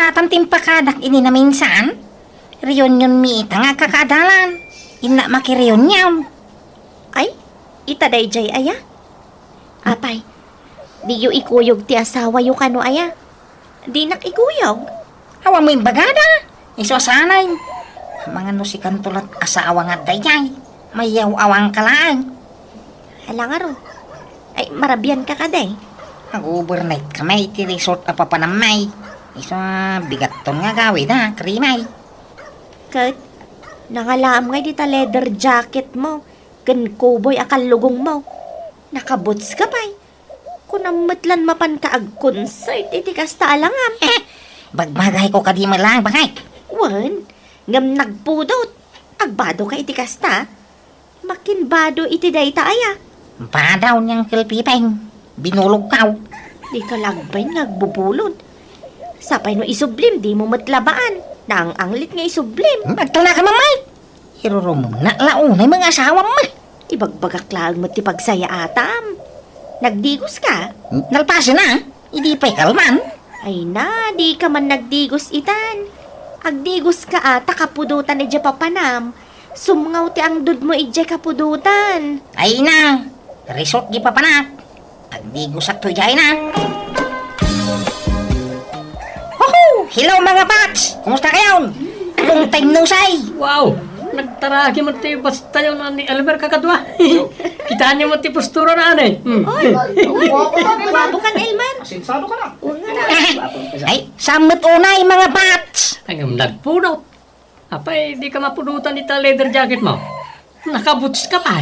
Kumatan timpakadak ini na minsan. Reunion mi ita nga kakadalan. Ina makireunion. Ay, itaday jay aya. Apay, di yu ikuyog ti asawa yu kano aya. Di nak ikuyog. Awang mo yung bagada. Isosanay. Mga nusikan tulat asawa nga dayay. Mayaw awang kalaan. Hala nga ro. Ay, marabyan ka kaday. Nag-overnight kami. Iti resort na papanamay. Iso bigaton nga gawid ha. Krimay. Kat, nangalaam nga dita leather jacket mo. Gan kuboy akal lugong mo. Nakaboots ka pa'y. Kung namatlan mapan ka ag concert, iti kasta alangam. Bagbagay ko kadima lang, bagay. Wan, ngam nagpudot. Agbado ka iti kasta. Makinbado iti dayta aya. Badaw niyang kilpipeng. Binulog kaw. Di ka lagbay nagbubulod. Sapay no isublim, di mo matlabaan. Nang anglit nga isublim. Magtala ka mamay. Hirurum na launay mga asawa mo. Ibagbagak lang mo ti pagsaya atam. Nagdigos ka? Nalpasin na. Hindi pa'y kalman. Ay na, di ka man nagdigos itan. Agdigos ka ata kapudutan ija papanam. Sumngaw ti ang dud mo ija kapudutan. Ay na. Resort di pa panak. Agdigos at tuyay na. Hello mga bats! Kumusta kayo? Long time no say! Wow! Nagtaragi mo tayo basta yun ni Elmer kakadwa. Kitaan niyo mo ti posturo na ano eh. Oy, wabo ka na, Elmer. Sinsado ka na. Ay, samot unay mga bats! Ay, nagpunot. Apay, di ka mapunutan ni leather jacket mo. Nakaboots ka pa.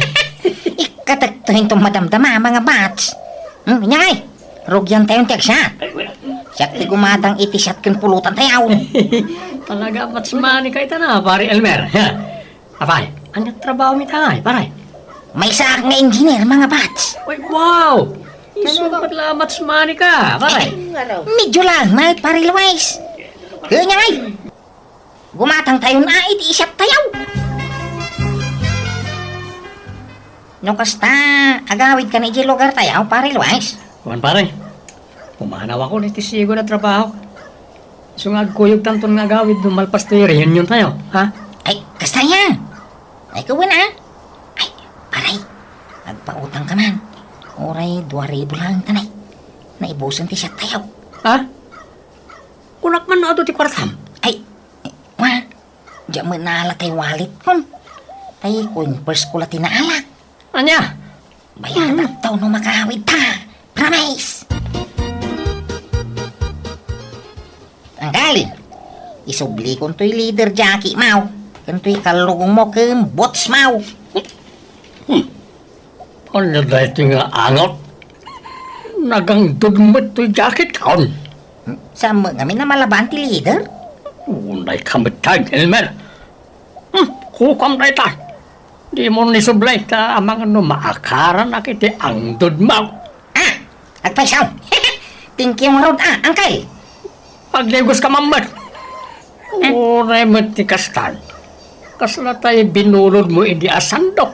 Ikatagtuhin itong madamdama mga bats. Nyay! Rugyan tayong teksyat. Siyak ti gumatang itisat kin pulutan tayaw. Talaga matsmani ka ita na, pare Elmer. Apay, ano trabaho mi tangay, pare? May saak nga engineer mga bats. Uy, wow! Isupat lang matsmani ka, pare. Medyo lang, mal pare Luwais. Kaya nyay! Gumatang tayo na itisat tayaw. No kasta, agawid ka na iji lugar tayaw, pare Luwais. Kuman pare, pumanaw ako ni tisigo na trabaho. So nga kuyog tanton nga gawid nung malpas tayo reunion tayo, ha? Ay, kasta yan. Ay, kawin ha. Ay, paray, nagpautang ka man. Oray, 2,000 lang tanay. Naibusan ti siya tayaw. Ha? Kunak man na ito ti kwartam. Ay, ma, diyan mo naala tayo wallet kon. Tay, kung first ko lati naalak. Anya? Bayaran taw no makahawid ta. Promise! Ang galing. Isubli kong to'y leader Jackie, mau. Kan to'y kalugong mo kong bots, mau. Ano da ito nga angot? Nagang dudumot to'y jacket kaon. Sa mo kami na malaban ti leader? Unay kamitag, Elmer. Kukam na ita. Di mo nisublay ta amang ano maakaran na kiti ang dudmaw. Agpaisaw. Thank you, Marod. Angkay. Pagligos ka mamat. Uray mo ti kastan. Kasla tayo binulod mo hindi asandok.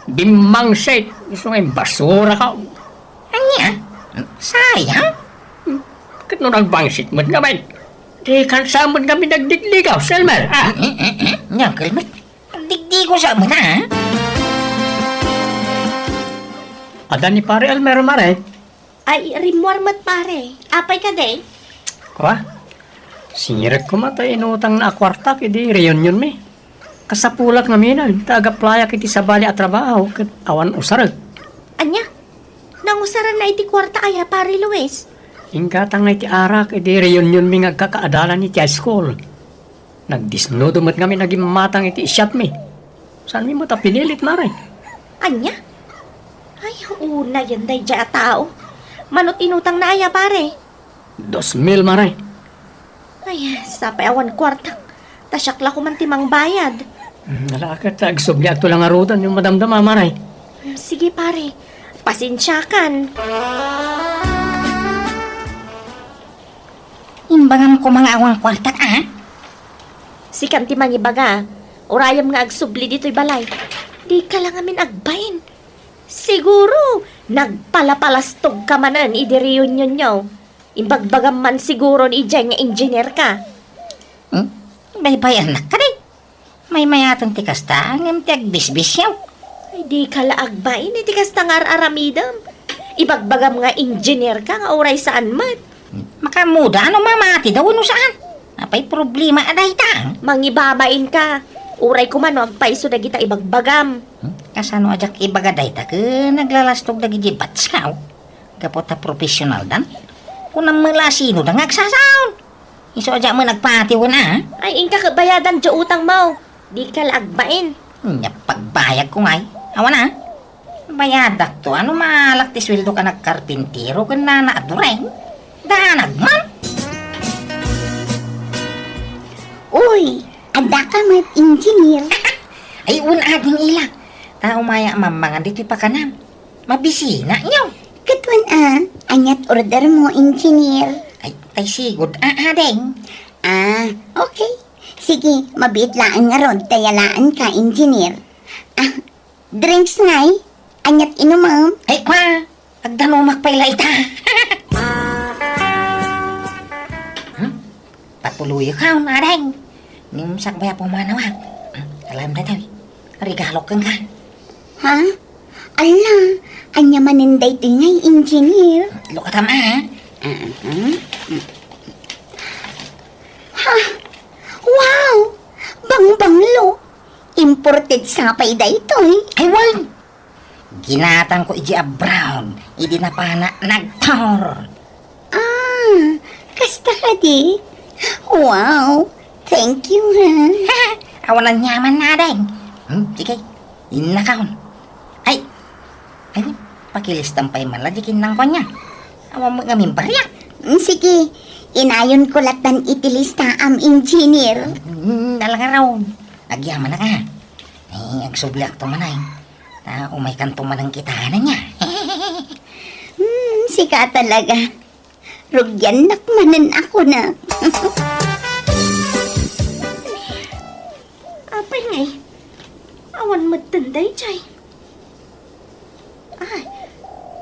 Bimang set. Gusto nga yung basura ka. Anya? Sayang. Bakit nung nagbangsit mo naman? Di kansamon kami nagdigligaw, Selmer. Yang kalmat. Digdi ko sa mo na, Ada ni pare Elmer Mare. Ay, rimwarmat pare. Apay ka day? Kwa? Singirat ko matay inutang na akwarta kiti reunion mi. Kasapulak na minan, taga-playa kiti sabali at trabaho kat awan usarag. Anya? Nangusaran na iti kwarta aya pare Luis. Ingkatang na iti arak iti reunion mi ngagkakaadalan iti high school. Nagdisnudo mat kami naging matang iti isyat mi. Saan mi mo ta pinilit maray? Anya? Ay, una yan day dya tao. Manot inutang na aya pare. 2,000 maray. Ay, sapay awan kwarta. Tasyakla ko man timang bayad. Nalakat agsubli ato lang arudan yung madamdama maray. Sige pare, pasensyakan. Imbangan ko mga awang kwartak, Si kanti mangibaga, urayam nga agsubli dito'y balay. Di ka lang amin agbain. Siguro, nagpalapalastog ka manan, idi reunion nyo. Imbagbagam man siguro ni Ijay nga engineer ka. Baybay anak ka day. May mayatang tikasta, ngam ti agbisbis yaw. Ay di ka laag ba, ini tikas tangar aramidam. Ibagbagam nga engineer ka nga oray saan mat. Makamuda, ano mamati daw no saan? Apay problema aday tang. Mangibabain ka. Uray ko man no, agpaiso na kita ibagbagam. Kasano ajak ibagaday ta ke naglalastog dagi jibats ka. Kapot ta professional dan. Kunang malasino da ngagsasaon. Iso ajak mo nagpatiw na. Ay ingka kabayadan dya utang mo. Di ka laagbain. Nya pagbayag ko ngay. Awan na. Bayadak to. Ano malak ti sweldo ka nagkarpintero kan na naadureng. Danag man. Uy, ada ka mat engineer. Ay ading ila. Tao maya mamangan dito pa kanam. Mabisina nyo. Katwan anyat order mo engineer. Ay tay sigod adeng. Okay. Sige, mabitlaan nga ron, tayalaan ka engineer. Drinks ngay, anyat inumam. Ay kwa. Agdano magpayla ita. Patuloy ka adeng. Nimsak baya pumanawag. Alam na tayo. Regalo kang ka. Ha? Ala, anya maninday ti ngay engineer. Lukatam Wow! Bangbanglo! Imported sapay da ito eh. Ay wan. Ginatang ko iji a brown. Idi na pa na nagtor. Kasta ka di? Wow! Thank you ha. Awan ang nyaman na adeng. Sige. Inakaon. Ay. Ay wan. Pakilistampay man la dikin ng kanya. Awan mo ngamin bariyak. Sige, inayon ko latan itilista am engineer. Dalang araw. Agyaman na ka. Ay, agsublak to manay. Umay kanto manang kitahanan niya. Sika talaga. Rugyan nakmanan ako na. Apay ngay. Awan matanday chay.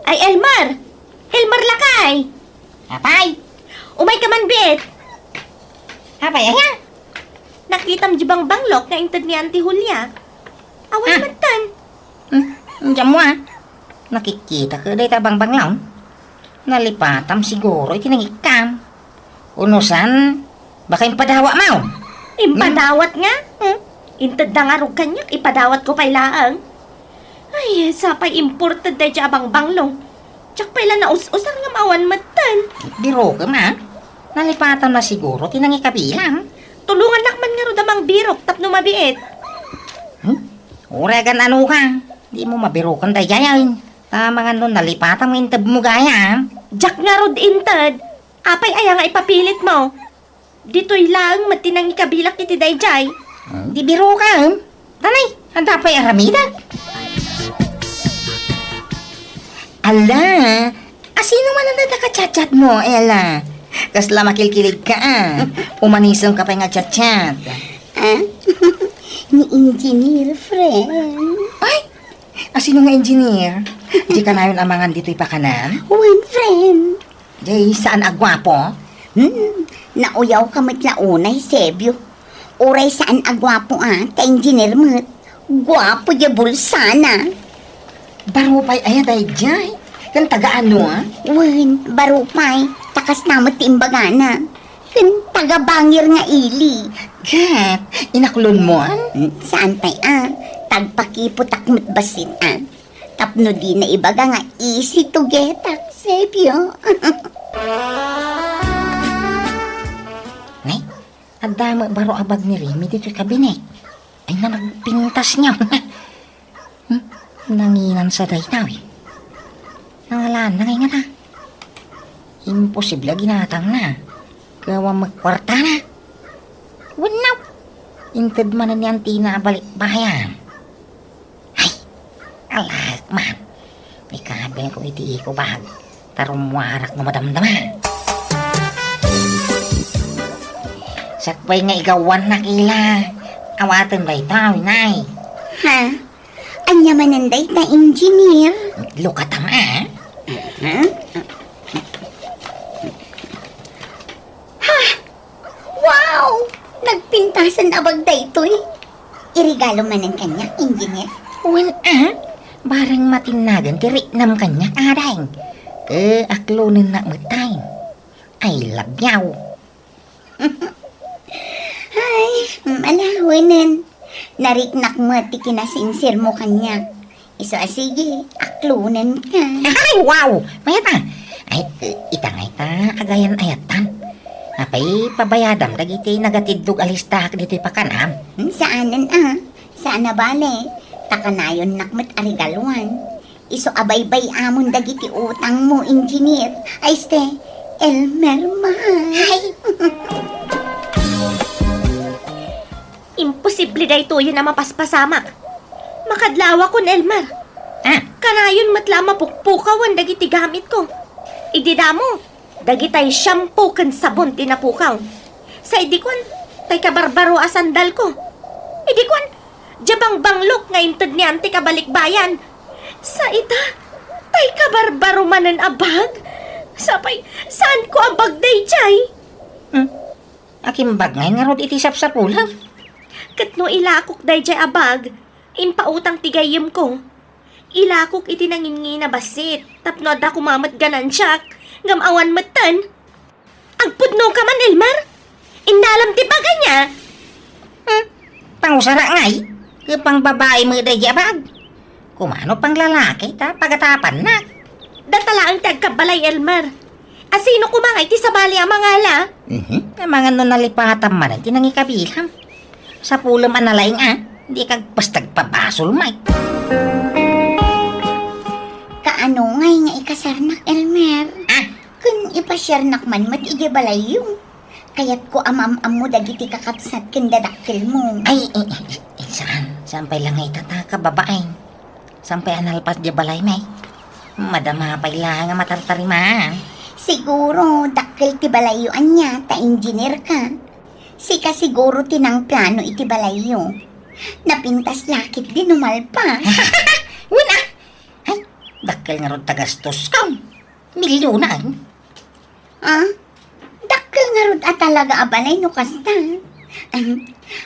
Ay Elmar! Elmar lakay! Apay. Umay ka man bit! Apay aya. Nakitam jibang banglok nga intad ni Auntie Julia. Awan matan. Diyan mo nakikita ka day tabang banglaw. Nalipatam siguro itinangikam. Unusan, baka impadawa mo. Impadawat nga. Intad na nga rog kanya, ipadawat ko pa'y laang. Ay, sapay imported day dya abang banglong. Tsak pa'y na us-usang nga mawan matan. Biro ka Nalipatam na siguro tinangikabilang. Tulungan nakman nga ro damang birok tapno mabiit. Uragan ano ka. Di mo mabirukan tayo yayin. Tama nga nun, nalipatan mo intab mo gaya. Jak nga rod intad. Apay aya nga ipapilit mo. Dito'y lang matinang ikabilak iti dayjay. Di biro ka. Tanay, handa pa'y aramida. Ala, asino man ang nakachat-chat mo, Ella? Kasla makilkilig ka Umanisang ka pa nga chat-chat. Ni engineer friend. Ay, asino nga engineer? Di ka na yun amangan dito'y pakanan? One friend. Di saan agwapo? Nauyaw ka matlaunay, Sebyo. Uray saan agwapo ta engineer mat. Gwapo di bulsana. Baro pa'y ayaday jay. Kan taga-ano Wen, barupay. Takas na matimbagana. Kan taga-bangir nga ili. Kat, inakulon mo Saan tay tagpakipot akmat basit Tapno di na ibaga nga easy to get Sebyo. Nay, adama baro abag ni Remy dito sa kabinet. Ay na nagpintas niya. Nanginan sa daytaw Nangalaan na ngay nga Imposible ginatang na. Gawa magkwarta na. Wanaw. Intad man na niyan tina balik bahayan. Ay, alak man. Ikabil ko iti ko bahag. Tarumwarak na madamdaman. Sakbay nga igawan na kila. Awatan ba'y tao, inay? Ha? Anya mananday ta engineer? Lukatam Wow! Pintasan abag daytoy. Irigalo man ang kanya, engineer. Well, barang matinagan ti riknam kanya karang. Aklonin na matay. I love yaw. Ay, malawanan. Nariknak mo ti kinasinsir mo kanya. Iso sige, aklunan ka. Ay, wow! Mayata. Ay, itangay ta, agayan ayatan. Apay, pabayadam, dagiti nagatidog alistak diti pakanam. Saanan Sana bale. Takanayon nakmat arigaluan. Iso abaybay amon dagiti utang mo, engineer. Ay ste, Elmer mahal. Imposible da ito yun na mapaspasamak. Makadlawa kon, Elmer. Kanayon matla mapukpukawan dagiti gamit ko. Idida mo, dagitay shampoo kan sabon tinapukaw. Sa idikon, tay kabarbaro a sandal ko. Idikon, jabang banglok nga intod ni ante kabalikbayan. Sa ita, tay kabarbaro manan abag. Sapay, saan ko abag day chay? Akim bagay nga rod iti sapsapulang. Katno ilakok day chay abag, impautang tigayim ko. Ilakok iti nangingina basit, tapno da kumamat ganan siyak, ngamawan matan. Agpudno ka man, Elmer? Indalam ti baga niya? Pangusara ngay, pang babae mo day abag. Kumano pang lalaki ta, pagatapan na. Datala ang tagkabalay, Elmer. Asino kumangay ti sabali ang mangala? Mga nun nalipatam man, tinangi kabilang. Sa pulam analaing hindi kag pastag pabasol may. Kaano ngay nga ikasarnak, Elmer? Kun ipasarnak man mat balay yung. Kayat ko amam-am mo dagiti kakapsat kendadakil mo. Ay, saan? Sampay lang ay tataka babaeng. Sampay analpas di balay may. Madama pa ilang nga matartarima. Siguro, dakil ti balayuan niya, ta engineer ka. Sika siguro tinang plano iti balayo. Napintas lakit din umalpa. Wala! Ay, dakil nga ron tagastos ka. Milyonan. Dakil nga rod at talaga abalay no kasta.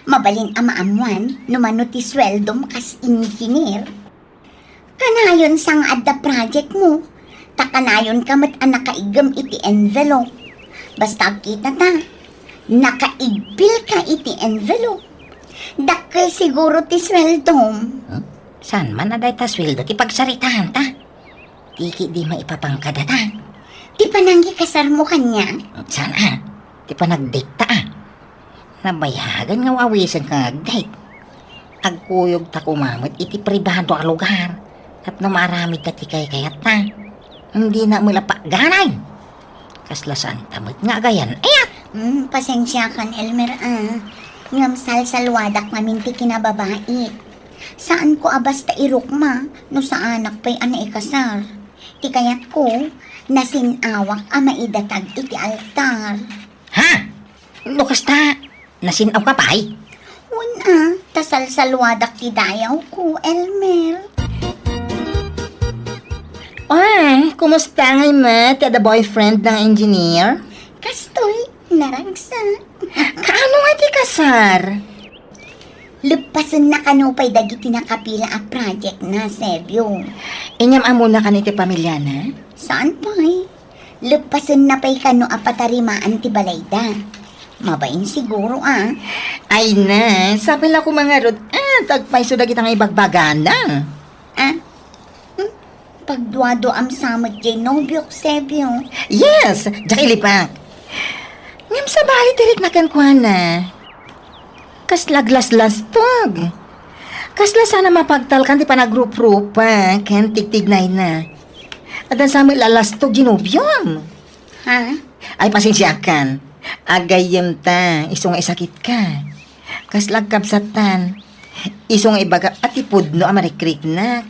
Mabalin amaamuan, numano ti sweldom kas engineer. Kanayon sang adda project mo. Takanayon ka mat nakaigam iti envelope. Basta kita ta, nakaigbil ka iti envelope. Dakil siguro ti sweldom. Saan man aday ta sweldo ti pagsaritahan ta? Tiki di maipapangkada ta. Di pananggi kasar mo kanya. Saan Ti panagdate ta Nabayagan nga wawisan ka agdate. Agkuyog ta kumamit iti pribado a lugar. At namaramid ka ti kayat ta. Hindi na mula pa ganay. Kaslasan tamit nga gayan. Ayat! Pasensya kan, Elmer, Ngam salsalwadak namin ti kinababae. Saan ko abasta irukma, no sa anak pa'y ikasar. Ti kayat ko, nasinawak maidatag iti altar. Ha? Lukas ta, nasinaw ka pa'y? Tasalsalwadak ti dayaw ko, Elmer. Ay, kumusta ngay ma? Ti ada boyfriend ng engineer? Kastoy, naragsa. Kaano nga ti kasar? Lupasan na kanupay dagiti nakapila a project na, Sebyo. Inyam amo na kaniti pamilya na? Saan pa'y? Lupasan na pa'y kano apatarimaan ti balayda. Mabain siguro, Ay na, sabi lang ko mga rod, tagpay so dagit ang ibagbagan na. Pagduado am samad jay nobyok, Sebyo. Yes, jakilipak. Ngam sa bali tirik na kankwana. Kaslaglas-las tog. Kasla sana mapagtal kan ti panagrup-rupa, ken tigtignay na. At ang sami lalastog ginubyom. Ay pasensya kan. Agayem ta, isong isakit ka. Kaslag kapsatan. Isong ibaga at ipudno amarikrik na.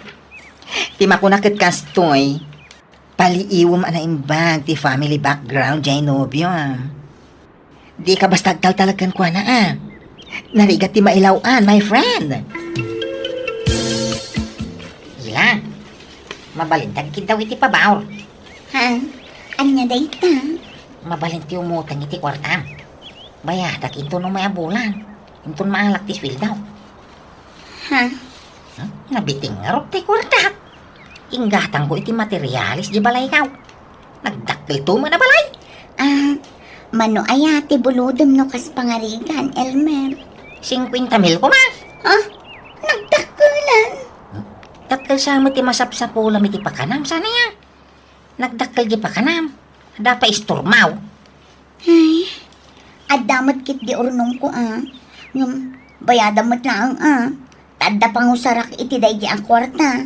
Ti makunakit kastoy. Paliiwom imbag ti family background jay nobyo. Di ka basta agtal-talagan kwa na Narigat ti mailawan, my friend. Ila, mabalintag kita iti pabaor. Anya dayta? Mabalinti umutang iti kwartam. Bayadak ito nung may abulan. Intun maalak ti swel daw. Ha? Nabiting nga rok ti kwarta. Inggatang ko iti materialis di balay kaw. Nagdakil to mo na balay. Mano aya ti buludom no kas pangarigan, Elmer. 50,000 ko ma. Ha? Nagdakulan. Dakil sa mo ti masapsapulam iti pakanam. Sana ya. Nagdakil di pakanam. Dapat isturmaw. Ay, adamot kit di urnong ko Ngam, bayadamot lang Tadda pangusarak iti day di ang kwarta.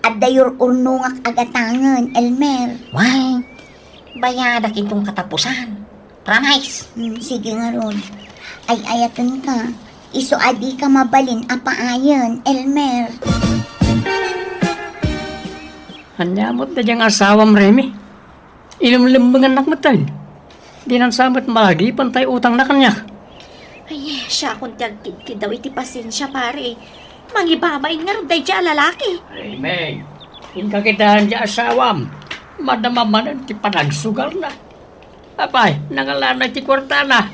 Adda yor urnongak agatangan, Elmer. Why? Bayadak itong katapusan. Promise. Sige nga ron. Ay ayatan ka. Iso adi ka mabalin apaayon, Elmer. Anyamot na diyang asawam, Remy. Ilumlimbangan nakmatan. Di nang samot malagi, pantay utang na kanya. Ay, siya kung tiyagkid daw iti pasensya pare. Mangibabain nga rin day dya lalaki. Remy, inkakitahan di asawam. Madamaman ti panagsugal na. Abay, nangalana ti kwarta na.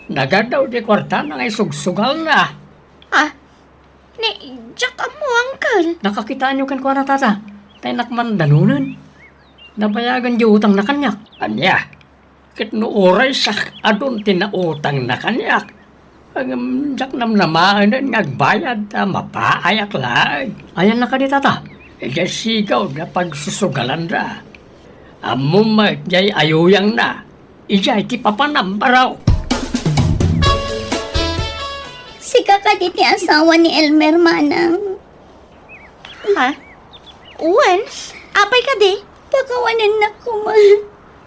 Nagadaw ti kwarta na ngay sugsugal na. Ni, Jack mo, uncle. Nakakitaan nyo kan kwa na tata. Tay nakman danunan. Nabayagan di utang na kanyak. Anya, kit no oray sak adun tinautang na kanyak. Ang jak namnamaan ngagbayad mapaayak lang. Ayan na ka di tata. Ija sigaw na pagsusugalan ra. Amumat jay ayuyang na. Ija iti papanambaraw. Sika ka di ti asawa ni Elmer, Manang. Uwan, apay ka di. Pakawanan na ko,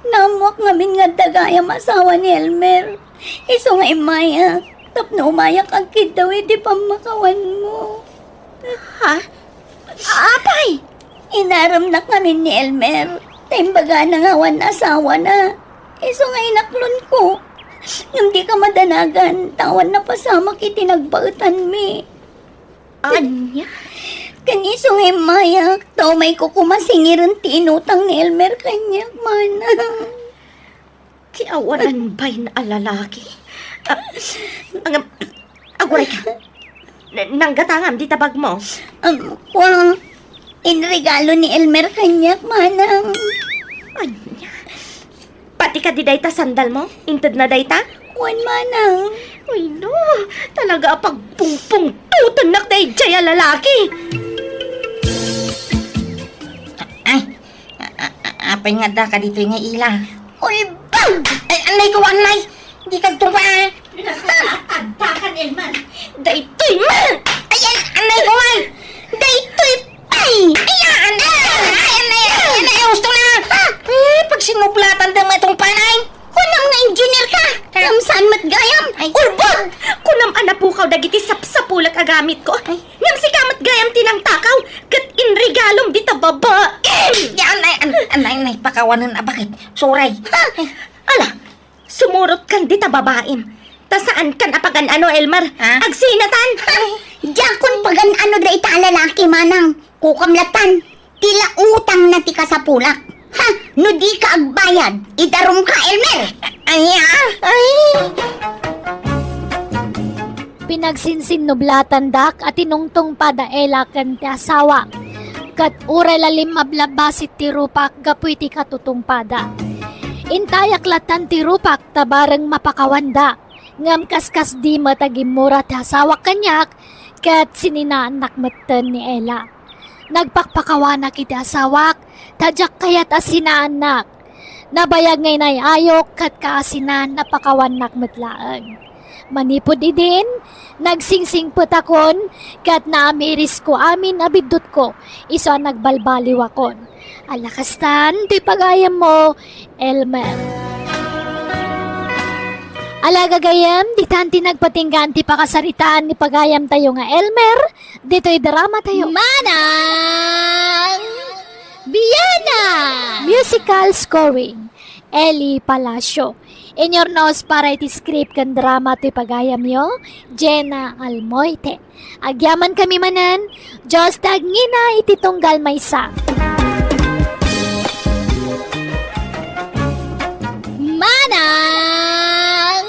Namuak ngamin nga dagayam asawa ni Elmer. Iso nga imaya. Tapno umayak ang kid daw, di pa makawan mo. Apay! Inaram na kami ni Elmer. Taimbaga na ngawan asawa na. Iso nga inaklon ko. Nung di ka madanagan, tawan na pasama kiti nagbautan mi. Anya? Kaniso nga mayak, tao may kukumasingiran ti inutang ni Elmer kanyak, Manang. Kiawanan ba'y na alalaki? Aguray ka. Nanggatangam di tabag mo. Kwa, inregalo ni Elmer kanyak, Manang. Anya? Pati ka di dayta sandal mo? Inted na dayta? Wan, Manang. Uy no, talaga pagpungpung tutunak day jaya lalaki. Ay, apay nga da ka dito nga ila. Uy, bang! Ay, anay ko, anay! Di ka tupa. Pinasakatakan, Elman. Daytoy man! Ayan, anay ko, ay! Daytoy pay! Ayan, anay, gusto na. Pag sinuplatan din mo itong panay. Kunam nga engineer ka! Kamsaan mat gayam! Ay. Urbog! Kunam anapukaw dagiti sapsapulak agamit ko. Ngam si kamat gayam tinang takaw. Kat inregalom di tababa. Yan, anay, pakawanan, bakit? Suray. Ala, sumurot kan di tababaim. Ta saan kan apagan ano, Elmer? Agsinatan. Jakon pagan ano da ita lalaki, Manang. Kukamlatan. Tila utang na ti ka sa pulak. No di ka agbayad. Idarom ka, Elmer. Pinagsinsin nublatan dak at tinungtong padaela kan ti asawa. Kat uray lalim ablabasit ti rupak gapuy ti katutungpada. Intayak latan ti rupak tabareng mapakawanda. Ngam kaskas di matagimura ti asawa kanyak kat sininaanak meten ni Ella. Nagpakpakawanak iti asawak, tadyak kayat asinaanak. Nabayag ngay nay ayok kat kaasinan napakawanak metlaan. Manipod idin, nagsingsing putakon, kat naamiris ko amin abidot ko, iso nagbalbaliwakon. Alakastan, di pagayam mo, Elmer. Alagagayam, di tanti nagpatinggan ti pakasaritaan ni pagayam tayo nga Elmer, dito'y drama tayo. Manang Bianang! Musical scoring, Eli Palacio. Inyornos para iti script kan drama ti pagayam yo, Jenna Almoite. Agyaman kami manan, Diyos tagngina iti tunggal maysa. Manang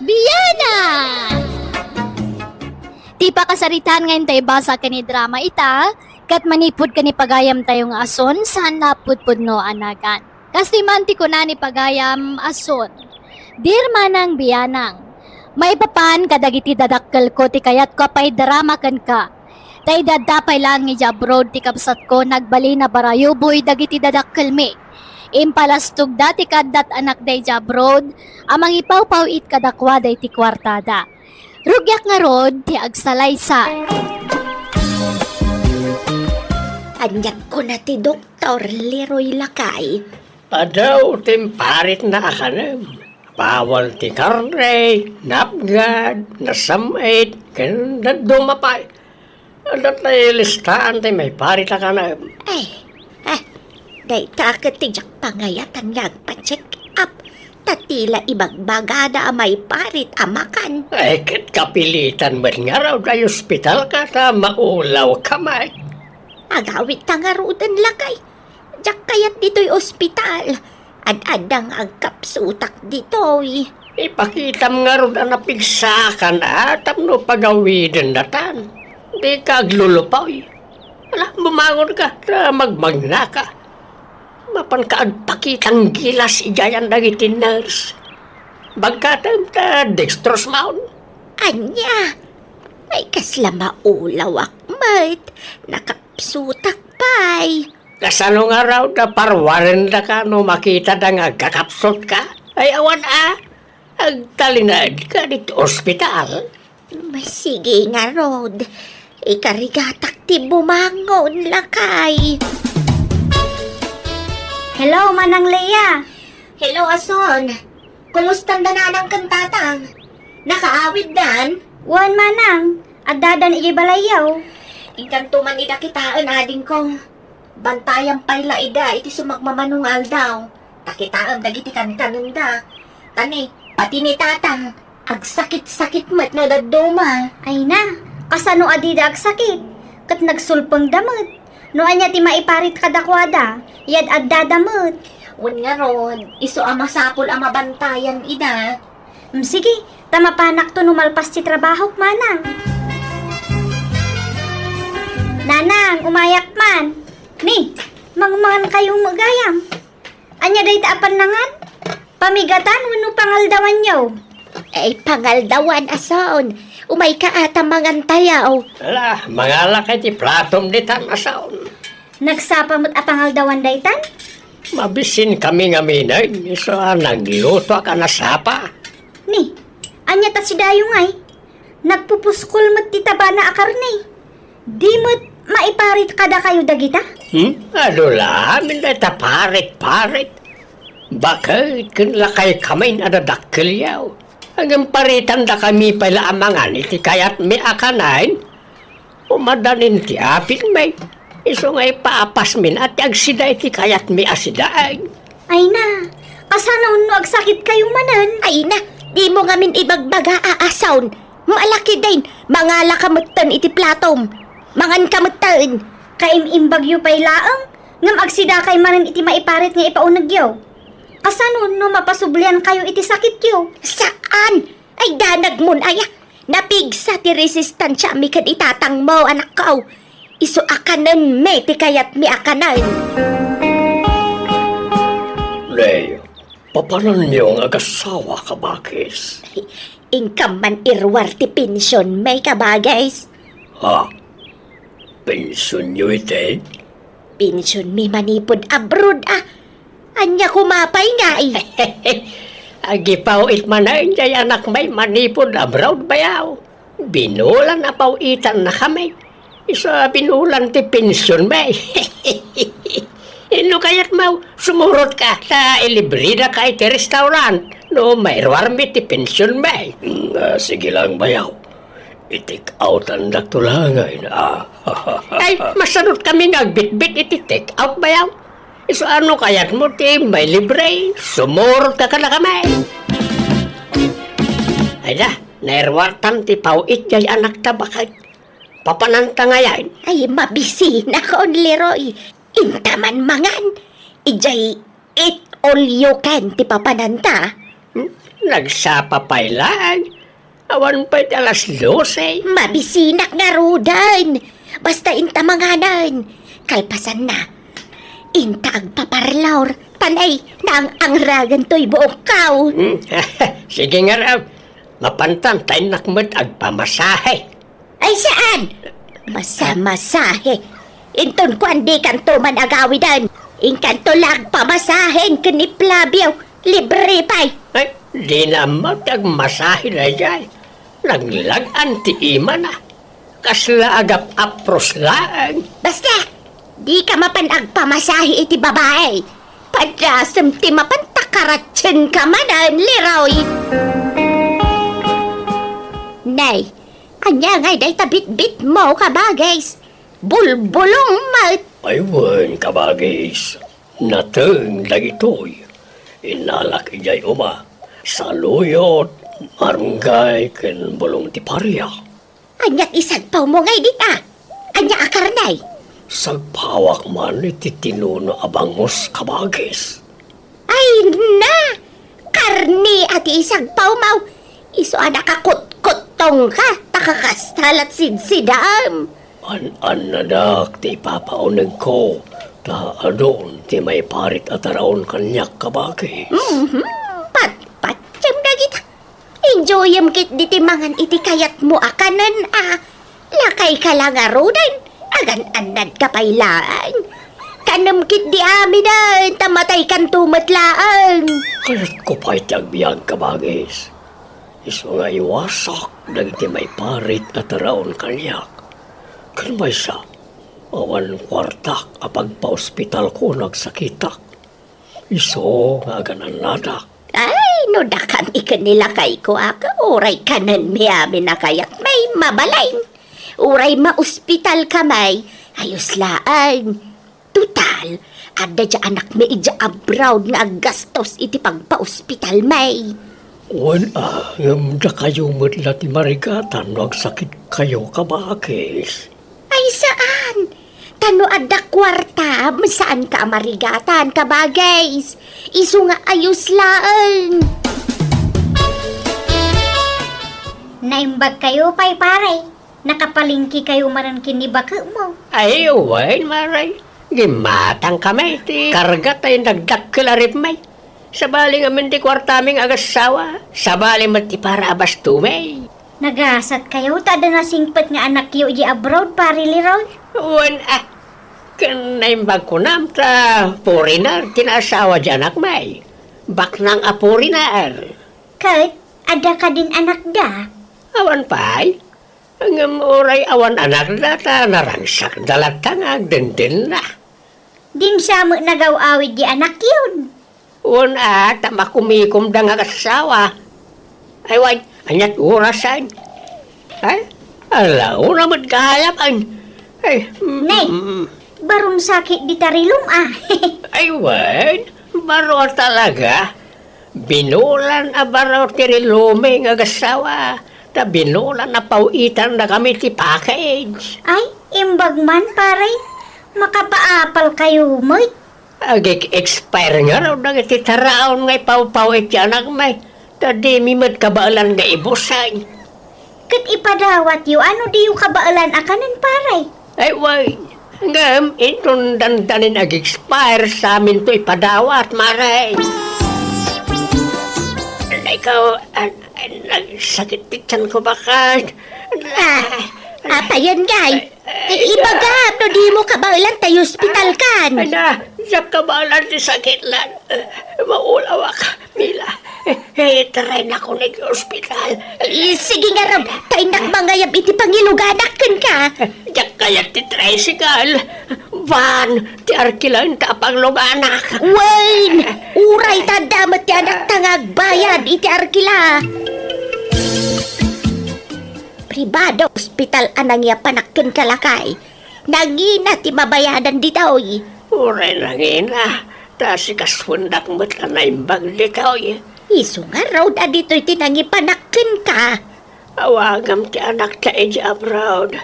Bianang! ipakasaritan ngayon tayo basa ka ni drama ita, kat manipod ka ni pagayam tayong ason sa napudpud no anagan. Kasi manti ko na ni pagayam ason. Dear Manang Bianang, may papan kadagiti dadakkel ko ti kayat ko pay drama kan ka. Tay dadapay lang ni abroad ti kapsat ko nagbali na barayo boy dagiti dadakkel mi. Impalastog dati kadat anak day abroad, amang ipaw-paw it kadakwa day ti kwartada. Rugyak nga rod ti agsalaysa. Anyag ko na ti Dr. Leroy Lakay. Adaw, timparit na akanem. Bawal ti karne, napgad, nasamait, kanda dumapay. Adat na ilistaan ti may parit na kanem. Day takot ti jak pangayatan nagpa-check up. Tatila ibagbagada may parit amakan. Kit kapilitan mo nga raw na ospital ka na maulaw kamay. Agawit tangarudan lakay. Jak kayat dito'y ospital. Ad-adang agkapsutak dito'y. Ipakita mo nga raw na napigsakan at no pagawidin datan. Di ka aglulupaw. Wala, bumangon ka na magmagna ka. Mapan ka agpakitang gilas igayan dagiti nurse. Bagkatam ta dextrose mount. Anya, may kasla maulaw akmat. Nakapsutak pa'y. Kasano nga raw na parwaren na ka no makita na nga kakapsot ka? Ay awan agtalinad ka dito ospital. Masige nga rod. Ikarigatak ti bumangon lakay. Hello, Manang Leia. Hello, Ason. Kumusta na nanang kantatang? Nakaawid dan? Wan Manang, adadan igibalayaw. Inkantuman ida kitaan ading kong. Bantayan pala ida, iti sumagmamanungal daw. Takitaan dagiti kantanong da. Tani, pati ni tatang, agsakit-sakit mat no daduma. Ay na, kasano adida agsakit? Kat nagsulpang damot. No anya ti maiparit kadakwada, yad addadamot. Wan nga ron, iso amasapol amabantayan ida. Sige, tamapanak to numalpas ti trabaho, Manang. Nanang, umayak man. Ni, mangmangan kayong magayam. Anya day taapan nangan? Pamigatan, wano pangaldawan yaw. Pangaldawan, Ason. Umay ka ata mangantayaw. Ala, mga lakay ti platom ditan asaon. Nagsapamot a pangaldawan daytan? Mabisin kami nga minay, iso nagluto ka na sapa. Ni, anya ta si Dayong ay. Nagpupuskol mat ti taba na akarne. Di mo't maiparit kada kayo dagita? Adula, minay ta parit-parit. Bakit kun lakay kamay na dadakkelyaw? Hanggang paritan da kami pala amangan iti kayat mi akanain. Umadanin ti apit may. Iso ngay paapas min at agsida iti kayat mi asidain. Ay na, kasano no agsakit kayo manan? Ay na, di mo ngamin ibagbaga aasawn. Malaki din, mga lakamutan iti platom. Mangan kamutan. Kaim-imbagyo pa'y laang, ngam agsida kay manan iti maiparit nga ipaunagyaw. Kasano no mapasublian kayo iti sakit yo? Saan? Ay danag mon aya. Napigsa ti resistansya mi kad itatang mo anak ko. Iso akanan me ti kayat mi akanan. Leo, papanan niyo ang agasawa ka bakis? Ingkam man irwar ti pensyon may kabagays. Ha? Pensyon niyo ite? Pensyon mi manipod abroad Anya kumapay nga Agipaw it manain jay anak may manipod abroad bayaw. Binulan na pawitan na kami. Isa binulan ti pensyon may. Ino kayat mau sumurot ka sa ilibrida ka iti restaurant. No mairwarmi ti pensyon may. Sige lang bayaw. I-take out ang nagtulangay na. Ay, masanot kami nagbitbit iti take out bayaw. So ano kayat mo ti may libre, sumurot ka na kami. Ay na, nairwartan ti pawit jay anak tabakay. Papananta ngayon. Ay mabisi na kon Leroy. Intaman mangan. Ijay eat all you can ti papananta. Nagsapa pay lang. Awan pa'y alas 12. Mabisinak nga rudan. Basta inta manganan. Kalpasan na. Inta agpaparlaor. Tanay na ang angragan to'y buong kaw. Sige nga raw. Mapantan tayo nakmat agpamasahe. Ay saan? Masamasahe. Inton ko andi kanto man agawidan. Inkanto lag pamasahen kaniplavyo. Libre pa'y. Ay, di naman agmasahe na dyan. Naglagan ti ima na. Kasla agap apros lang. Basta, di ka mapanag pamasahe iti babae. Padrasam ti mapantakaratsyan ka manan, liroy. Nay, anya ngay day tabit-bit mo ka bagay. Bulbulong mat. Aywan kabagis. Nateng dagitoy. Inalak ijay uma. Saluyot, marunggay, ken bulong ti parya. Anya't isagpaw mo ngay dita. Anya akarnay. Sagpawak man iti tinuno abangos kabagis. Ay na! Karni at isagpaw mau. Iso nakakut-kutong ka. Takakastalat sidsidam. An nadak ti papaunag ko. Ta adon ti may parit at araon kanyak kabagis. Patpatsam na kita. Enjoyam kit diti mangan iti kayat mo akanan Lakay ka lang arudan. Agan-anad ka pailaan. Kanam kit di aminan. Tamatay kan tumatlaan. Kaya't ko pa'y tiyagbiag kabagis. Iso nga iwasak dagiti may parit at araon kanyak. Kan may siya, awan kwartak apag pa-ospital ko nagsakitak. Iso nga gananadak. Ay, no da kami kanilakay ko Uray kanan mi amin na kayat may mabalain. Uray ma-ospital kamay. Ayos laan. Tutal, ada dya anak may ija abroad nga gastos iti pagpa-ospital may. Wan da kayo mutla ti marigatan nagsakit kayo kabagis. Ay saan? Tano adda kwarta, saan ka marigatan ka bagays? Isu nga ayos laan. Naimbag kayo, pare. Nakapalingki kayo manan kinibaka mo. Ay, wan maray. Gimatang kami ti karga tayo nagdakkelarip may. Sabali nga min ti kwartaming agasawa. Sabali man ti para abas tumay. Nagasat kayo, tada na singpet nga anak yu di abroad, pare Leroy. Wan kan naimbag ko nam ta purinar tinasawa di anak may. Baknang apurinar. Kurt, ada ka din anak da. Awan pa'y. Ang oray awan anak na ta narangsak dalatang agdendin na. Din siya mo nagaw-awid di anak yun. Wan tamakumikom da nga kasawa. Ay wan, anyat orasan. Ay, alaw naman kahalapan. Ay, Nay, baron sakit di tarilum ay wan, baro talaga. Binulan baro tirilume nga kasawa. Ta binulan na pauitan na kami ti package. Ay, imbag man, pare. Makapaapal kayo, moy. Ag-expire nga raw na iti taraon ngay pau-pau iti anak may. Tadi mimad kabaalan nga ibusan. Kat ipadawat yu, ano di yu kabaalan akanan, pare? Ay, why? Ngam, itong dandanin ag-expire sa amin to ipadawat, maray. Ikaw, nagsakit tiyan ko baka. Apayan gay. Ibagam no di mo kabailan tayo ospital kan. Ana, sa kabalan si sakit lang. Maulawak, Mila. Try na ko nag-hospital. Sige nga raw, tainak mangayab iti pangiluganakan ka. Diyak kaya ti tricycle. Van, ti arkilan ta pangluganak. Wayne, uray tadamat ti anak tangag bayad iti arkila. Pribado ospital anang ya panakken kalakay. Nangina ti mabayadan ditoy. Uray nangina. Ta si kasundak mo't na imbag likaw eh. Isu nga raw da dito'y tinangi panakken ka. Awagam ti anak ta edi abroad.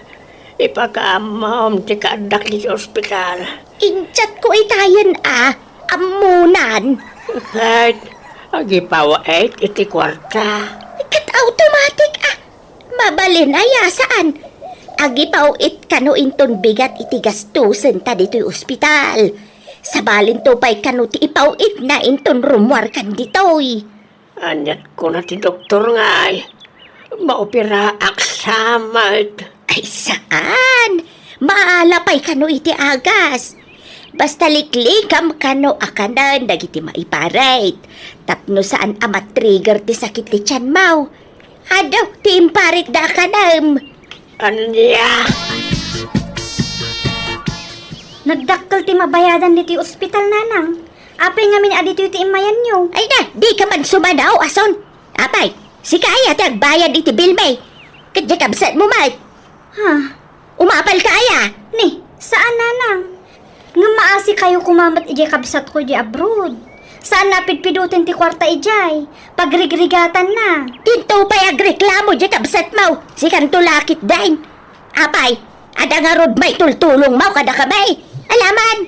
Ipakaamam ti kaadak di ospital. Inchat ko itayan amunan. Kahit agipawa iti kwarta. Kat automatic Mabalin aya saan? Agi pauit kano inton bigat iti gastusen ta dito'y ospital. Sabalin to pa'y kano ti ipauit na inton rumwar kan dito'y. Anyat ko na ti doktor nga ay. Maopera aksamat. Ay saan? Maalapay kano iti agas. Basta liklikam kano akanan dagiti maiparate. Tapno saan amat trigger ti sakit ti tiyan mau. Adaw ti imparit da kanam. Anya? Nagdakkel ti mabayadan diti ospital nanang. Apay ngamin adito ti imayan nyo. Ay na, di ka man sumadaw, ason. Apay, si kaya ti agbayad iti bill may. Kadya kabsat mo mat. Ha? Umapal kaya. Ni, saan nanang? Nga maasi kayo kumamat ijay kabsat ko di abroad. Saan napidpidutin ti kwarta ijay? Pagrigrigatan na. Tinto pa'y agreklamo di kabsat mo. Si kantulakit dain. Apay, ada nga rod may tultulong mo kada kamay. Alaman,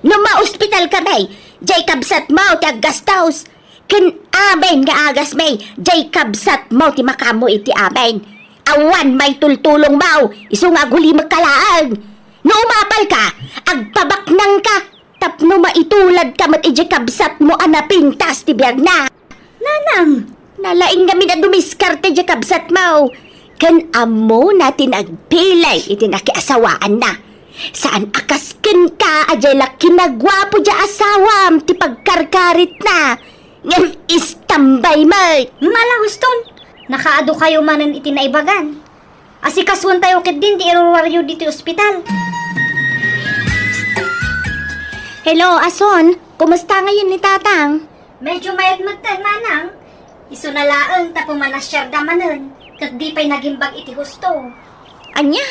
nung ma-hospital kamay, jay kabsat mo ti aggastaus. Ken amen nga agas may, jay kabsat mo ti makamo iti amen. Awan may tultulong mo, iso nga guli magkalaang. No umapal ka, agpabaknang ka, tapno maitulad ka mat iti kabsat mo anapintas ti biag na. Nanang, Nalaing kami na dumiskarte iti kabsat mo. Kan amo natin agpilay iti nakiasawaan na. Saan akasken ka ajay laki nagwapo di asawam ti pagkarkarit na. Ngam istambay mo. malahuston. Nakaado kayo manan iti naibagan. Asikaswan tayo kit din ti irwaryo diti ospital. Hello, Ason. Kumusta ngayon ni Tatang? Medyo mayat-matan manang. Iso na laeng tapo manasyar damanen. Kat di pa'y nagimbag iti husto. Anya?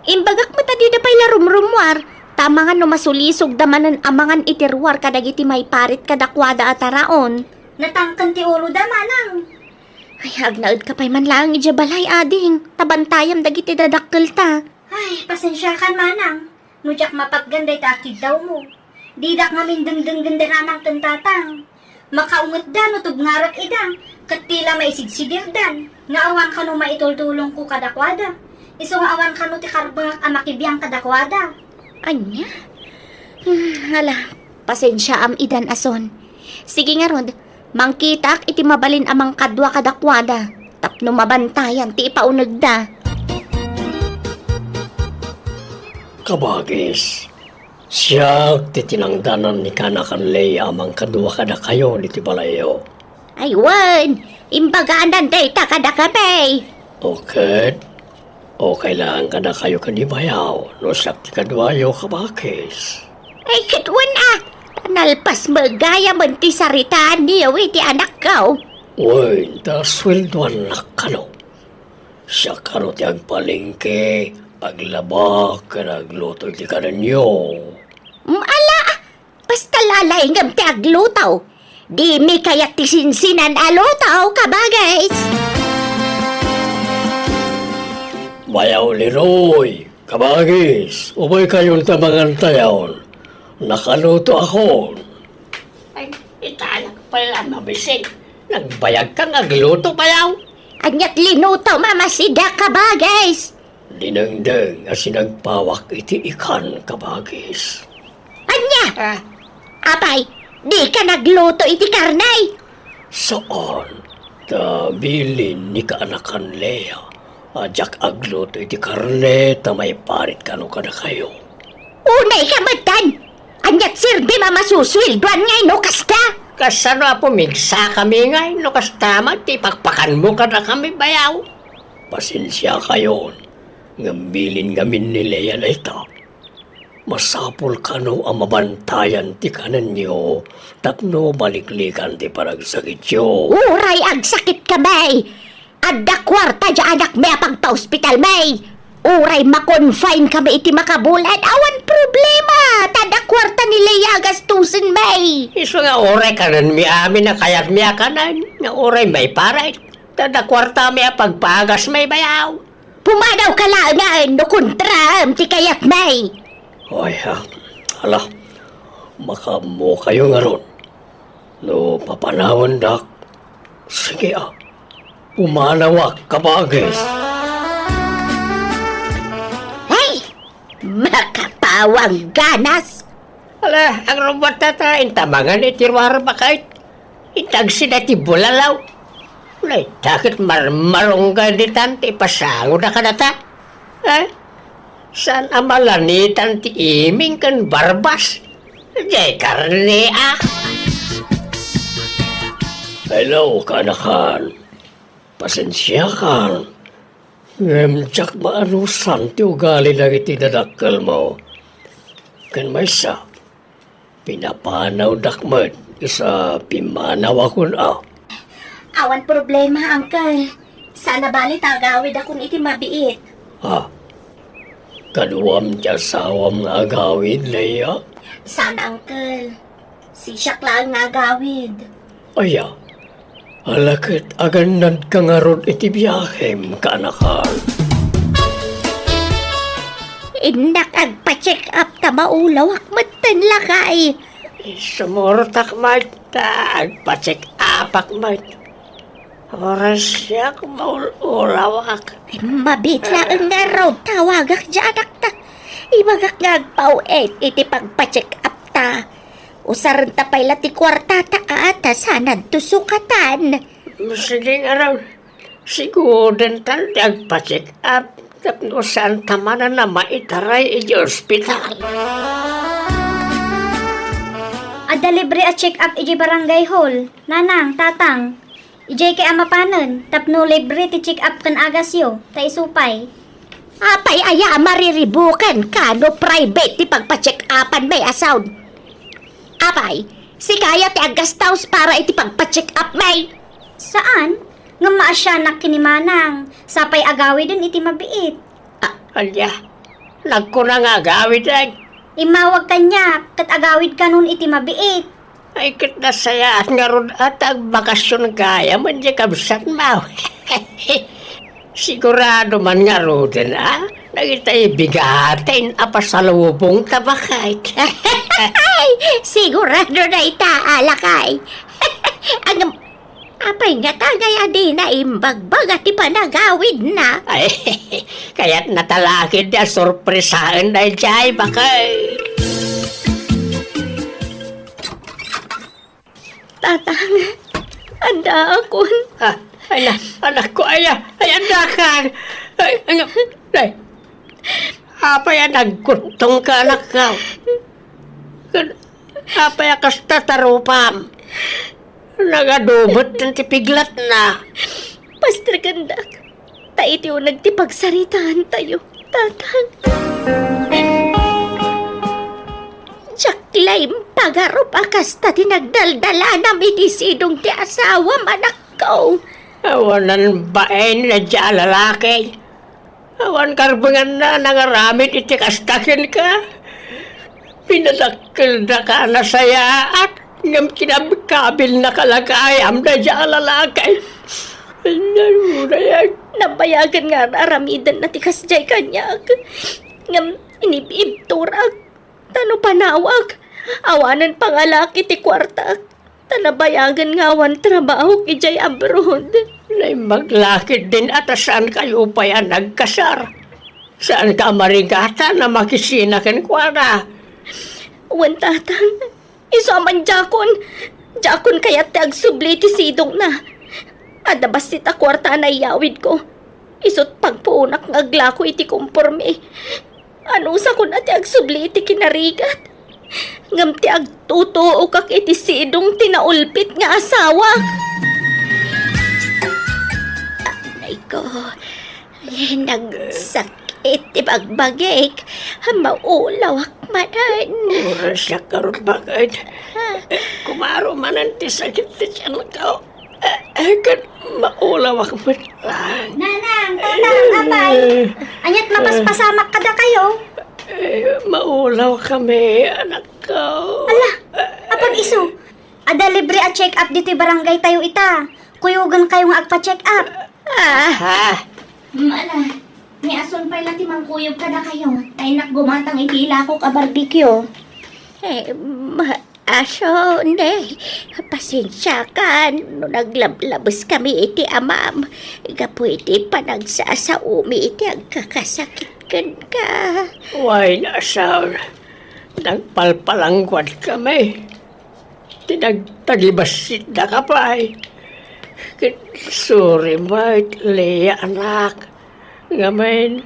Imbagak mo tadi da pa'y larumrumwar. Tama nga no masulisog damanan amangan itirwar kadagiti may parit kadakwada ataraon. Natangkan ti ulo da manang. Ay, agnaud ka pa'y man lang balay ading. Tabantayam dagiti dadakkel ta. Ay, pasensya kan manang. Nujak mapagganday takid daw mo. Didak ngamin dengdeng gandananang tentatang. Makaungat da no tubngarat idang. Katila maisigsidir dan. Nga awan ka no maitultulong ko kadakwada. Iso nga awan ka no ti karbang amakibiyang kadakwada. Anya? Hala, pasensya am idan Ason. Sige nga rod, mangkitak iti mabalin amang kadwa kadakwada. Tapno mabantayan ti ipaunag da. Kabagis. Siya ti tinangdanan ni kanakan lay amang kadwa kada kayo ni ti balayo. Ay, wan! Imbagaanan day ta kada kamay. Okay. Okay lang kada kayo kanibayaw. No sakti kadwayo kabagis. Ay, kitwan ah! Nalpas magaya man ti saritaan niyo iti anak ko. Uy, sweldoan na kano. Siya kano ti agpalingke, paglaba, kanagluto ti kananyo. Ala! Basta lalaingam ti aglutaw. Di mi kayat ti sinsinan alutaw kabagay. Bayaw Leroy, kabagis, ubay kayong tamangan tayaw. Nakaluto ako. Ay, italak pala mabisig. Nagbayag kang agluto bayaw. Anyat linutaw mamasida kabagay. Dinengdeng as nagpawak iti ikan kabagis. Anya! Apay, di ka nagluto iti karnay. Saan? Tabilin ni kaanakan Lea. Ajak agluto iti karne ta may parit kano kada kayo. Unay ka matan! Anyat sirbi mamasuswilduan ngay no kasta! Kasano pumigsa kami ngay no kastama ti pakpakan mo kada kami bayaw. Pasensya kayo. Ngambilin gamin ni Lea na ito. Masapul kano ang mabantayan ti kanan niyo, tapno baliklikan ti paragsakit yo. Uray ag sakit ka may! Adda kwarta dya anak may pagpa-hospital may! Uray makonfine kami iti makabulan, awan problema! Tada kwarta ni Leia gastusin may! Iso nga oray kanan mi amin na kayat mi kanan, nga oray may parait. Tada kwarta mi pagpagas may bayaw. Pumadaw ka lang no kontra ti kayat may! Ay ha, hala, makamo kayo nga ron. No papanawan dak, sige pumanawa kabagis. makapawang ganas. Ala, ang robot tata, intamangan itirwara ba kahit itag sila ti bulalaw. Ulay, takit marmarong ka di tante, pasango na ka na ta. Saan amalanitan ti iming kan barbas? Jay karne Hello, kanakan. Pasensya kan. Tsak maanusan ti ugali lang iti dadakkel mo. Kan may sa, pinapanaw dakmat, isa pimanaw ako na. Awan problema, Uncle. Sana bali tagawid akong iti mabiit. Kaduam ti asawam nga agawid, Leia. Sana, Uncle. Si Siak lang nga agawid. Aya, alakit aganad ka nga ron iti biyahem, kanakan. Inak agpa-check up ta maulaw akmatan lakay. Sumurtak magta, agpa-check apak mag. Oras siya maulawak. Mabitla ang nga raw tawagak dyan ta. Ibagak nga agpauet iti pagpa-check up ta. Usaran ta pay lati kwarta ta ata sanad tusukatan. Sige nga raw, siguro tan agpa-check up. Tapno saan tamanan na maitaray iti ospital. Ada libre a check up iji barangay hall. Nanang, tatang. Ijay kay amapanan. Tapno libre ti check up kan agasyo. Ta isupay. Apay aya mariribukan kano private ti pagpa-check upan may asaw. Apay, si kaya ti agastaws para iti pagpa-check up may. Saan? Nga maasyanak kinimanang. Sapay agawi din iti mabiit. Alya, nagkunang agawid ay. Imawag kanya, kat agawid ka nun iti mabiit. Ay kit nasaya at nga ron at ang bakasyon kaya man di kabsat mo. Sigurado man nga ron din nagitay bigatin apasalubong tabakay. Ay, sigurado na itaalakay. Ang apay nga tagay adi na imbagbag at ipanagawid na. Ay, kaya't natalakid na sorpresaan na jay bakay. Tatang, anda akon. Ay, anak ko, ay, anda ka. Ay, apay, nagkuntong ka, anak ka. Apay, akas tatarupam. Nagadubot ng tipiglat na. Pastor Gandak, taiti o nagtipagsaritaan tayo, tatang. Jaklaim, pagarup akas ta tinagdaldala na mitisidong ti asawa manak ko. Awanan baen na dya lalaki. Awan karbangan na nangaramit iti kastakin ka. Pinadakil na ka na saya at ngam kinabikabil na kalagayam na dya lalaki. Nabayagan nga aramidan na tikas jay kanyak. Ngam inibibturag. Tano panawag. Awanan pangalaki ti kwarta. Tanabayagan nga awan trabaho kijay abroad. Nay maglakid din at saan kayo pa yan nagkasar? Saan ka marigata na makisinakin kwa na? Wan tatang, isaman jakon. Jakon kaya ti agsubli ti sidong na. Adabas ti ta kwarta na iyawid ko. Isot pagpuunak ng aglako iti kumporme. Ano sa kun ati agsubli iti kinarigat? Ngam ti agtutuo kak iti sidong tinaulpit nga asawa. Anay ko, nagsakit ti bagbagik. Maulaw akmanan. Oras siya karoon bakit? Kumaro manan ti sakit ti siya ko. Kan maulaw ako man. Nanang, tatang, apay. Anyat mapaspasamak kada kayo. Maulaw kami, anak ko. Ala, apag iso. Ada libre a check up dito barangay tayo ita. Kuyugan kayo nga agpa-check up. Ala, ni ason pa'y lati mangkuyog kada kayo. Ay nakgumatang itila ko ka barbecue. Aso, ne, pasensya ka, no naglablabas kami iti amam. Gapo iti panagsasaumi iti ang kakasakit kan ka. Why na sound? Nagpalpalangkwad kami. Tinagtagibasit na ka pa eh. Sorry, mate, Leia, anak. Ngayon,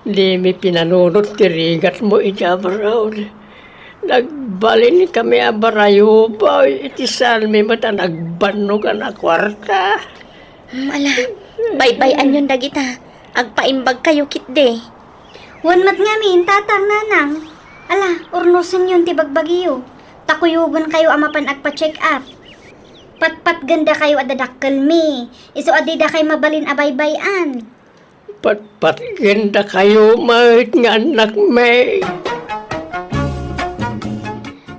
di mi pinanunod tirigat mo ijabrown. Nagbalin kami abarayo ba, iti salmi mo ta nagbano ka na kwarta. Ala, baybayan yun dagita. Agpaimbag kayo kitde. Wanmat ngamin, tatang nanang. Ala, urnusin yun ti bagbagiyo. Takuyugon kayo amapan agpa-check up. Patpat ganda kayo adadakkel mi. Iso adida kayo mabalin abaybayan. Patpat ganda kayo, mate, nga anak may.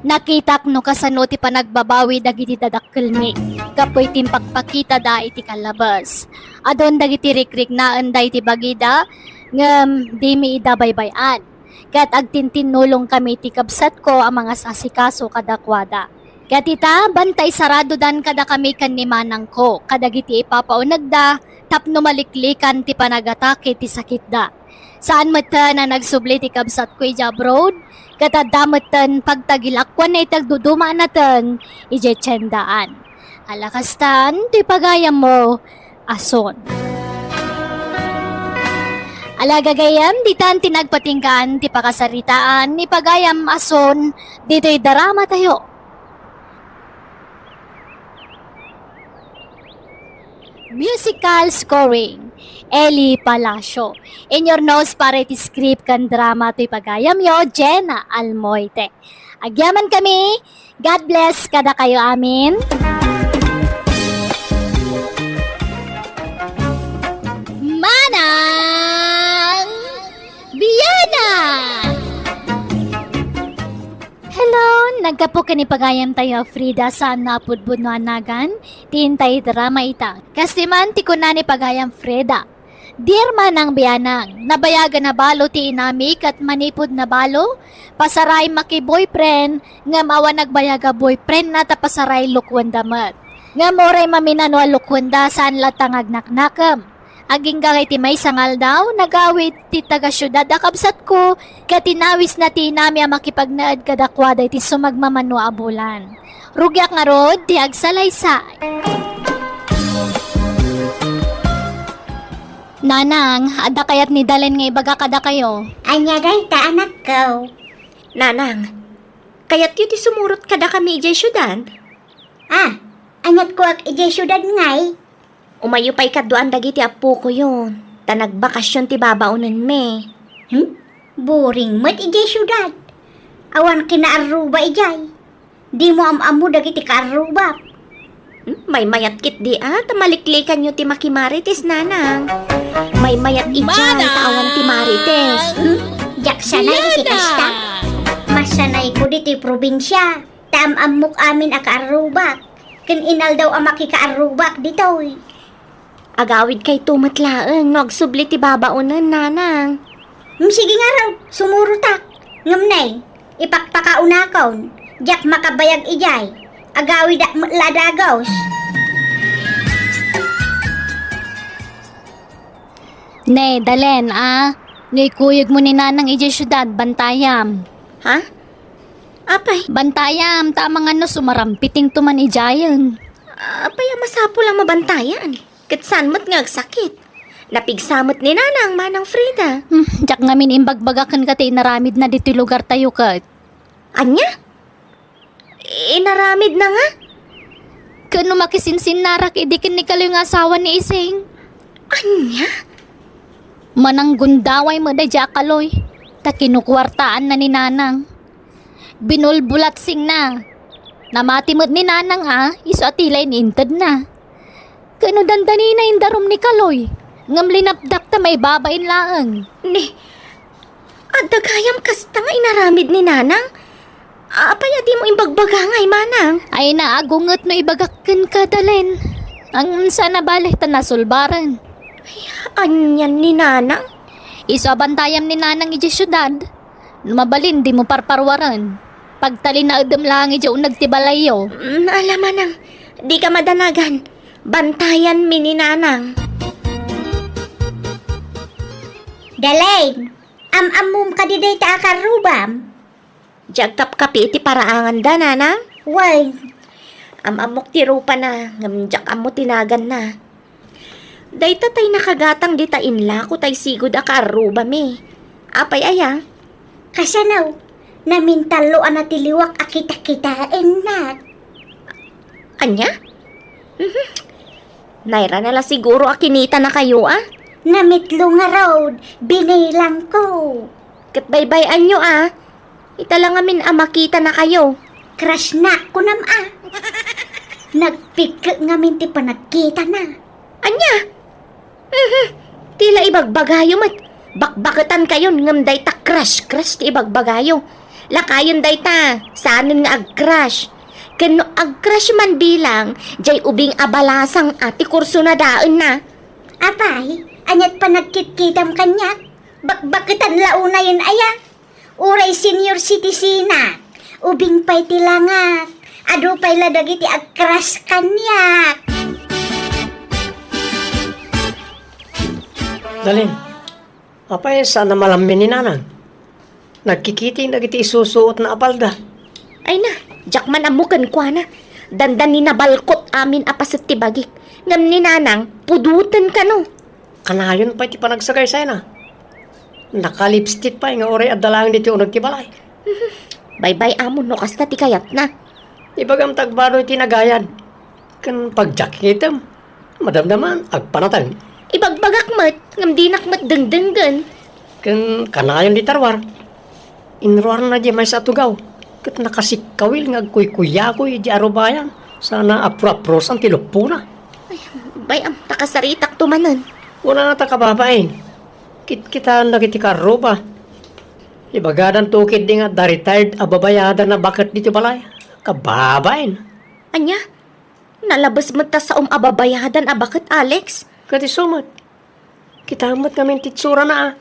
Nakitak no kasano ti panagbabawi dagiti dadakkel mi. Kapoy tim pagpakita da iti kalabas. Adon dagiti rikrik na anday ti bagida ngem di mi ida baybayan. Kat agtintinulong kami ti kabsat ko ang mga sasikaso kadakwada. Kat ita bantay sarado dan kada kami kan ni manang ko. Kadagiti ipapaunag da tapno maliklikan ti panagatake ti sakit da. Saan mata na nagsubli ti kabsat ko abroad? Katadamatan pagtagilakwan na itagduduma natin, ijechendaan. Alakastan, ti pagayam mo, ason. Alagagayam, ditan tinagpatinggan, ti pakasaritaan, ni pagayam ason, dito'y darama tayo. Musical scoring. Eli Palacio. In your nose para iti script kan drama to'y pagayam yo, Jenna Almoite. Agyaman kami. God bless kada kayo amin. Manang Bianang! Hello, nagkapo ka ni pagayam tayo Frida sa napudbud no anagan. Tintay drama ita. Kastiman ti ko na ni pagayam Frida. Dear Manang Bianang, nabayagan na balo ti inamik at manipod na balo, pasaray maki-boyfriend, ngam awa nagbayaga boyfriend na tapasaray lukwan damat. Ngam oray maminano lukwanda saan latang agnaknakam. Aging gagay ti may sangal daw, nagawit ti taga syudad akabsat ko, katinawis na ti inami ang makipagnaad kadakwada ti sumagmamano abulan. Rugyak nga rod, ti agsalaysay. Nanang, ada kayat ni Dalen nga ibaga kada kayo. Anya day ta anak ko. Nanang, kayat yun ti sumurot kada kami ijay syudad. Anyat ko ak ijay syudad ngay. Umayo pa'y kaduan dagiti apo ko yun. Ta nagbakasyon ti babaunan me. Boring mat ijay syudad. Awan kinaaruba ijay. Di mo amamu dagiti kaaruba. May mayat kit di tamaliklikan nyo ti makimarites nanang. May mayat ijay tawan ti marites. Jak sanay iti kasta. Masanay ko di ti probinsya. Tamamok amin akaarubak. Ken inal daw ang makikaarubak ditoy. Agawid kay tumatlaan, nagsubli ti babaunan nanang. Sige nga raw, sumurutak. Ngamnay, ipakpakaunakon. Jak makabayag ijay. Agawid ladagos. Ne, Dalen, Ngay kuyog mo ni nanang ijay syudad, bantayam. Ha? Apay? Bantayam, tamang ano sumarampiting tuman ijayan. Apay, masapo lang mabantayan. Katsan mo't nga sakit. Napigsamot ni nanang Manang Frida. Jak ngamin imbagbagakan ka ti inaramid na dito lugar tayo kat. Anya? Inaramid na nga? Kano makisinsin narak idikin ni kalo yung asawa ni Ising. Anya? Manang gundaway mo da jakaloy. Ta kinukwartaan na ni nanang. Binulbulat sing na. Namati mo't ni nanang iso atilay ni intad na. Kano dandani na indarom ni kaloy. Ngam linapdak ta may babain laang. Adagayam kasta nga inaramid ni nanang? Apay di mo imbagbagangay manang? Ay naagungot no ibagakken ka Dalen. Ang sana balih ta nasulbaran. Anyan ni nanang? Iso abantayam ni nanang iji syudad. Mabalin di mo parparwaran. pagtalin na udam lang iti unag ti balayo. Alam Manang, di ka madanagan. Bantayan mi ni Nanang. Dalain, amum ka di day ta akarubam. Diag kapkapi iti paraangan da, Nanang. Way, Amok ti rupa na, ngamjak amo tinagan na. Dayta tay nakagatang di ta inla ko tay sigod akaruba mi. Apay aya? kasanaw, namintalo na tiliwak akita-kitain na. Anya? Naira na la siguro akinita na kayo Namitlo nga road, binilang ko. Katbaybayan nyo Ita lang amin makita na kayo. Crush na ko Nagpika nga minti pa nagkita na. Anya? Tila ibagbagayo mat. Bakbakatan kayo ngam dayta crush ti ibagbagayo. Lakayon dayta, saanin nga ag-crush. Kano ag-crush man bilang, jay ubing abalasang ati kurso na daan na. Apay, anyat pa nagkit-kitam kanya. Bakbakatan launa yun aya. Uray senior citizen na. Ubing pa'y tilangak. Ado pa'y ladagiti ag-crush kanyak. Dalin, apay sana malamin ni Nanang. Nagkikiting nagiti isusuot na apalda. Ay na, jakman amukan kwa na. Dandan ni nabalkot amin apasit ti bagik. Ngam ni Nanang, pudutan ka no. Kanayon pa iti panagsagay sa'yo na. Nakalipstick pa nga oray at dalang dito unag ti balay. Bye-bye amon no kasta ti kayat na. Ibagam tagbaro iti nagayan. Kan pagjakitam, madamdaman agpanatang. Ibagbagak mat, ngam dinak mat dengdenggan. Kan kanayon di tarwar. Inruar na di may sa tugaw. Kat nakasikawil nga kuy-kuyakoy di arubayan. Sana apro-aprosan ti lupuna. Bayam, takasaritak tumanan. Wala na takababain. Kita nakiti karoba. Ibagadan tukid di nga da retired ababayadan na bakit dito balay. Kababain. Anya? Nalabas mo ta sa ababayadan bakit Alex? Kati sumat. Kita amat kami titsura na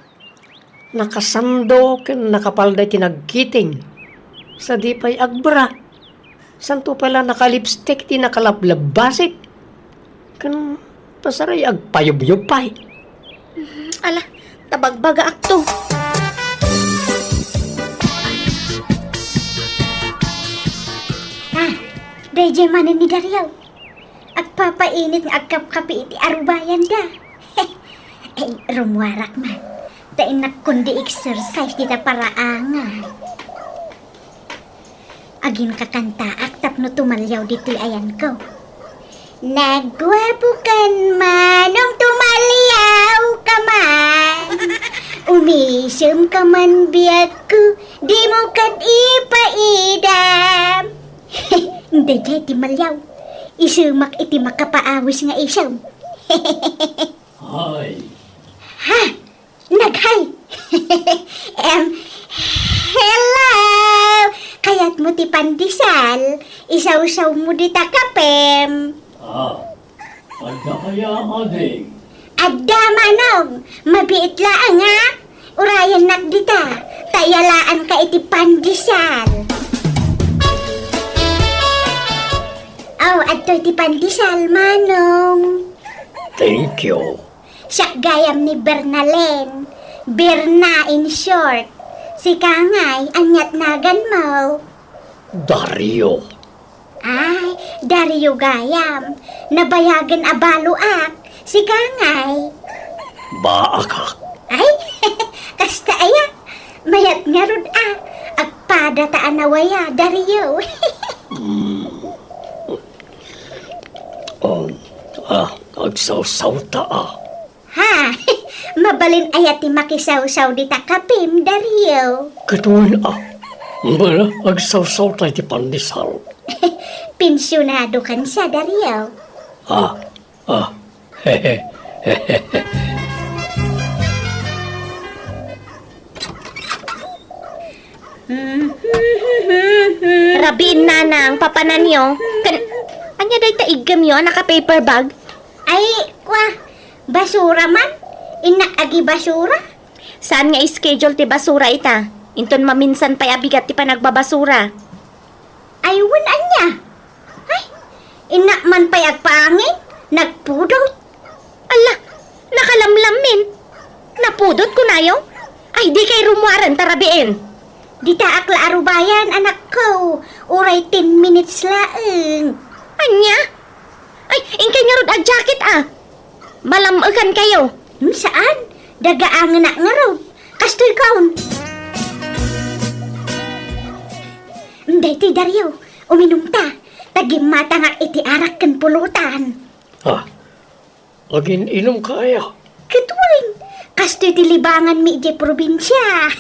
nakasando ken nakapalday tinagkiting. Sa di pa'y agbra. Santo pala nakalipstick ti nakalablabasit. Kan pasaray agpayub-yub pa'y. Ala, tabagbaga akto. Dayjay manin ni Daryaw. Agpapainit nga agkapkapi iti arubayan da. Ay, rumwarak man. Tain nakundi exercise dita paraangan. Agin kakanta aktap no tumalyaw dito'y ayan ko. Nagwapo kan manong tumalyaw ka man. Umisem ka man biag ko, di mo kad ipaidam. Hindi jay timalyaw. Isumak iti makapaawis nga isam. Ay. Ha? Naghay! Hello! Kaya't mo ti pandisal, isaw-saw mo di takapem. Adda kaya ading. Adda manog, mabiit laang Urayan nak dita, tayalaan ka iti pandisal. Adto iti pandisal, manong. Thank you. Siyak gayam ni Bernalen. Berna in short. Si Kangay, anyat nagan mo. Dario. Ay, Dario gayam. Nabayagan abaluak. Si Kangay. Baakak. Ay, kasta aya. Mayat nga rod Agpada taan nawaya, Dario. Agsaw-saw ta Ha, mabalin ayat ti makisaw-saw di takapim, Dario. Katuan Bala, agsaw-saw tayo ti pandesal. Pensyonado kan sa, Dario. Hehe. Rabiin Nanang, papanan nyo. Anya day taigam yun, naka-paper bag. Ay, basura man? Inak agi basura? Saan nga schedule ti basura ita? Inton maminsan pa'y abigat ti panagbabasura. Ay, wanan niya. Ay, inak man pa'y agpangin. Nagpudot. Ala, nakalamlamin. Napudot ko na yo. Ay, di kay rumuaran tarabiin. Di taak la arubayan, anak ko. Uray 10 minutes laeng. Anya? Ay, ingkay nga rod ag jacket Malamagan kayo. Saan? Dagaang na nga raw. Kastoy kaon. Dahiti Dario, uminom ta. Tagimata nga iti arak kan pulutan. Agin inom kaya. Katuring, kastoy ti libangan mi iti probinsya.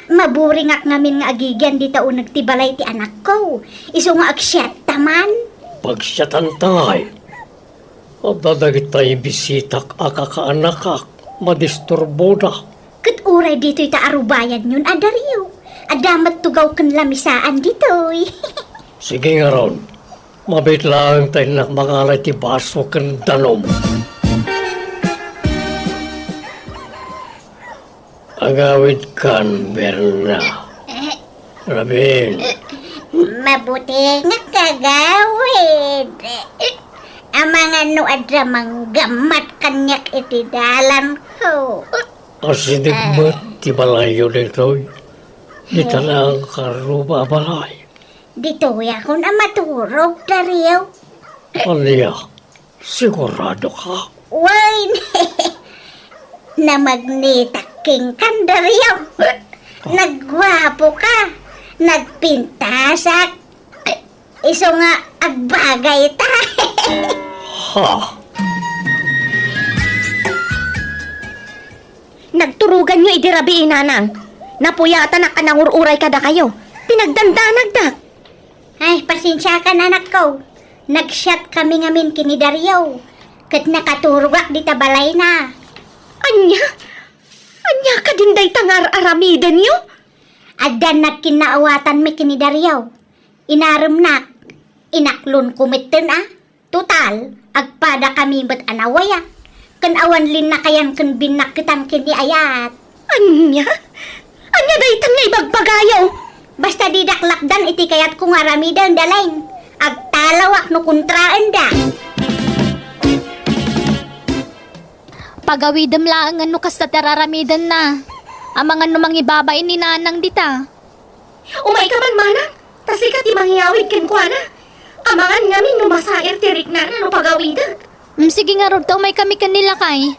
Maburing ak ngamin nga agigan di tao nagtibalay ti anak ko. Iso nga agsyat taman. Pagsyatan tangay. Adadagit tayo bisitak akakaanakak. Madisturbo na. Kat uray dito'y taarubayan yun, Dario. Adamat tugaw kan lamisaan dito'y. Sige nga ron. Mabit lang tayo nakmangalay ti baso kan danom. Agawid kan, Berna. Rabin. Mabuti nga kagawid. Ang mga nuadra manggamat kanyak iti dalan ko. Asidigmat ti balayo dito. Di talang karuba balay. Dito'y ako na maturog, Dario. Aliya, sigurado ka. Wine! Na magnitaking kan, Dario. Nagwapo ka. Nagpintasak. Iso nga agbagay ta. Ha? Nagturugan nyo idirabi inanang. Napuyatan na kanangururay kada kayo. Pinagdandanagdak. Ay, pasensya ka na, anak ko. Nag-shot kami ngamin kini Dario. Kat nakaturugak di tabalay na. Anya? Anya ka din day tangar aramiden nyo? Adan na kinaawatan mi kini Dario. Inaram nak. Inaklon kumiten Total, agpada kami ba't anawaya. Kan awan lin na kayan kan binakkitan kini ayat. Anya? Anya day tangay bagbagayo. Basta di daklakdan iti kayat kung aramidan dalain. Agtalawak no kontraan da. Pagawidam lang ano kasta tararamidan na. Ang mga numang ibabain ni nanang dita. Umay ka man, manang. Tasikat imangiyawid kin kwa na. Amangan ngamin numasair tirik na no pagawidag. Sige nga rod, may kami kanila kay.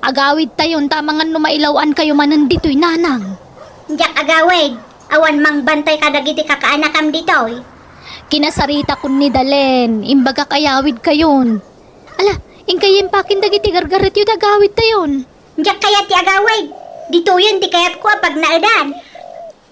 Agawid tayon, tamangan numailawan kayo manan dito'y nanang. Diyak agawid. Awan mang bantay kadagiti kakaanakam ditoy. Kinasarita kun ni Dalen, imbaga kayawid kayon. Ala, ingkayin pakin dagiti gargarit yung agawid tayon. Diyak kayat ti agawid. Dito yun ti kayat ko pag naadan.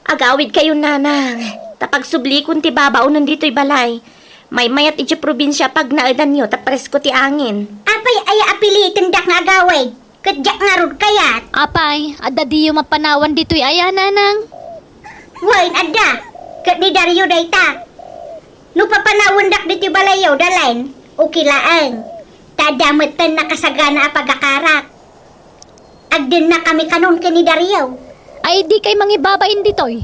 Agawid kayo, nanang. Tapag subli kun ti babao nandito'y balay. May mayat iti probinsya pag naadan nyo, tapres ko ti angin. Apay ay apilitin dak nga agawid. Kadyak nga rod kayat. Apay, adda di yung mapanawan dito'y aya nanang. Wain adda. Kat ni Dario dayta. No papanawan dak dito balayaw dalain. Okay laang. Tadamatan na kasagana a pagakarak. Agdin na kami kanon kini Dario. Ay di kay mangibabain dito'y.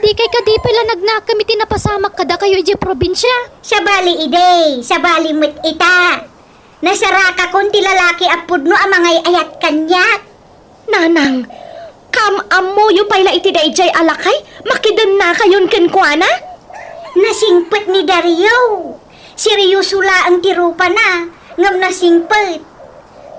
Di kay kadipila nagnakami tinapasamak kada kayo iji probinsya. Sa bali ide, sa bali mo't ita. Nasaraka kon ti lalaki apud no amangay ayat kanyak. Nanang, amo yung payla iti dayjay alakay, makidan na kayon kenkwana? Nasingpet ni Dario. Seryoso la ang tirupa na, ngam nasingpet.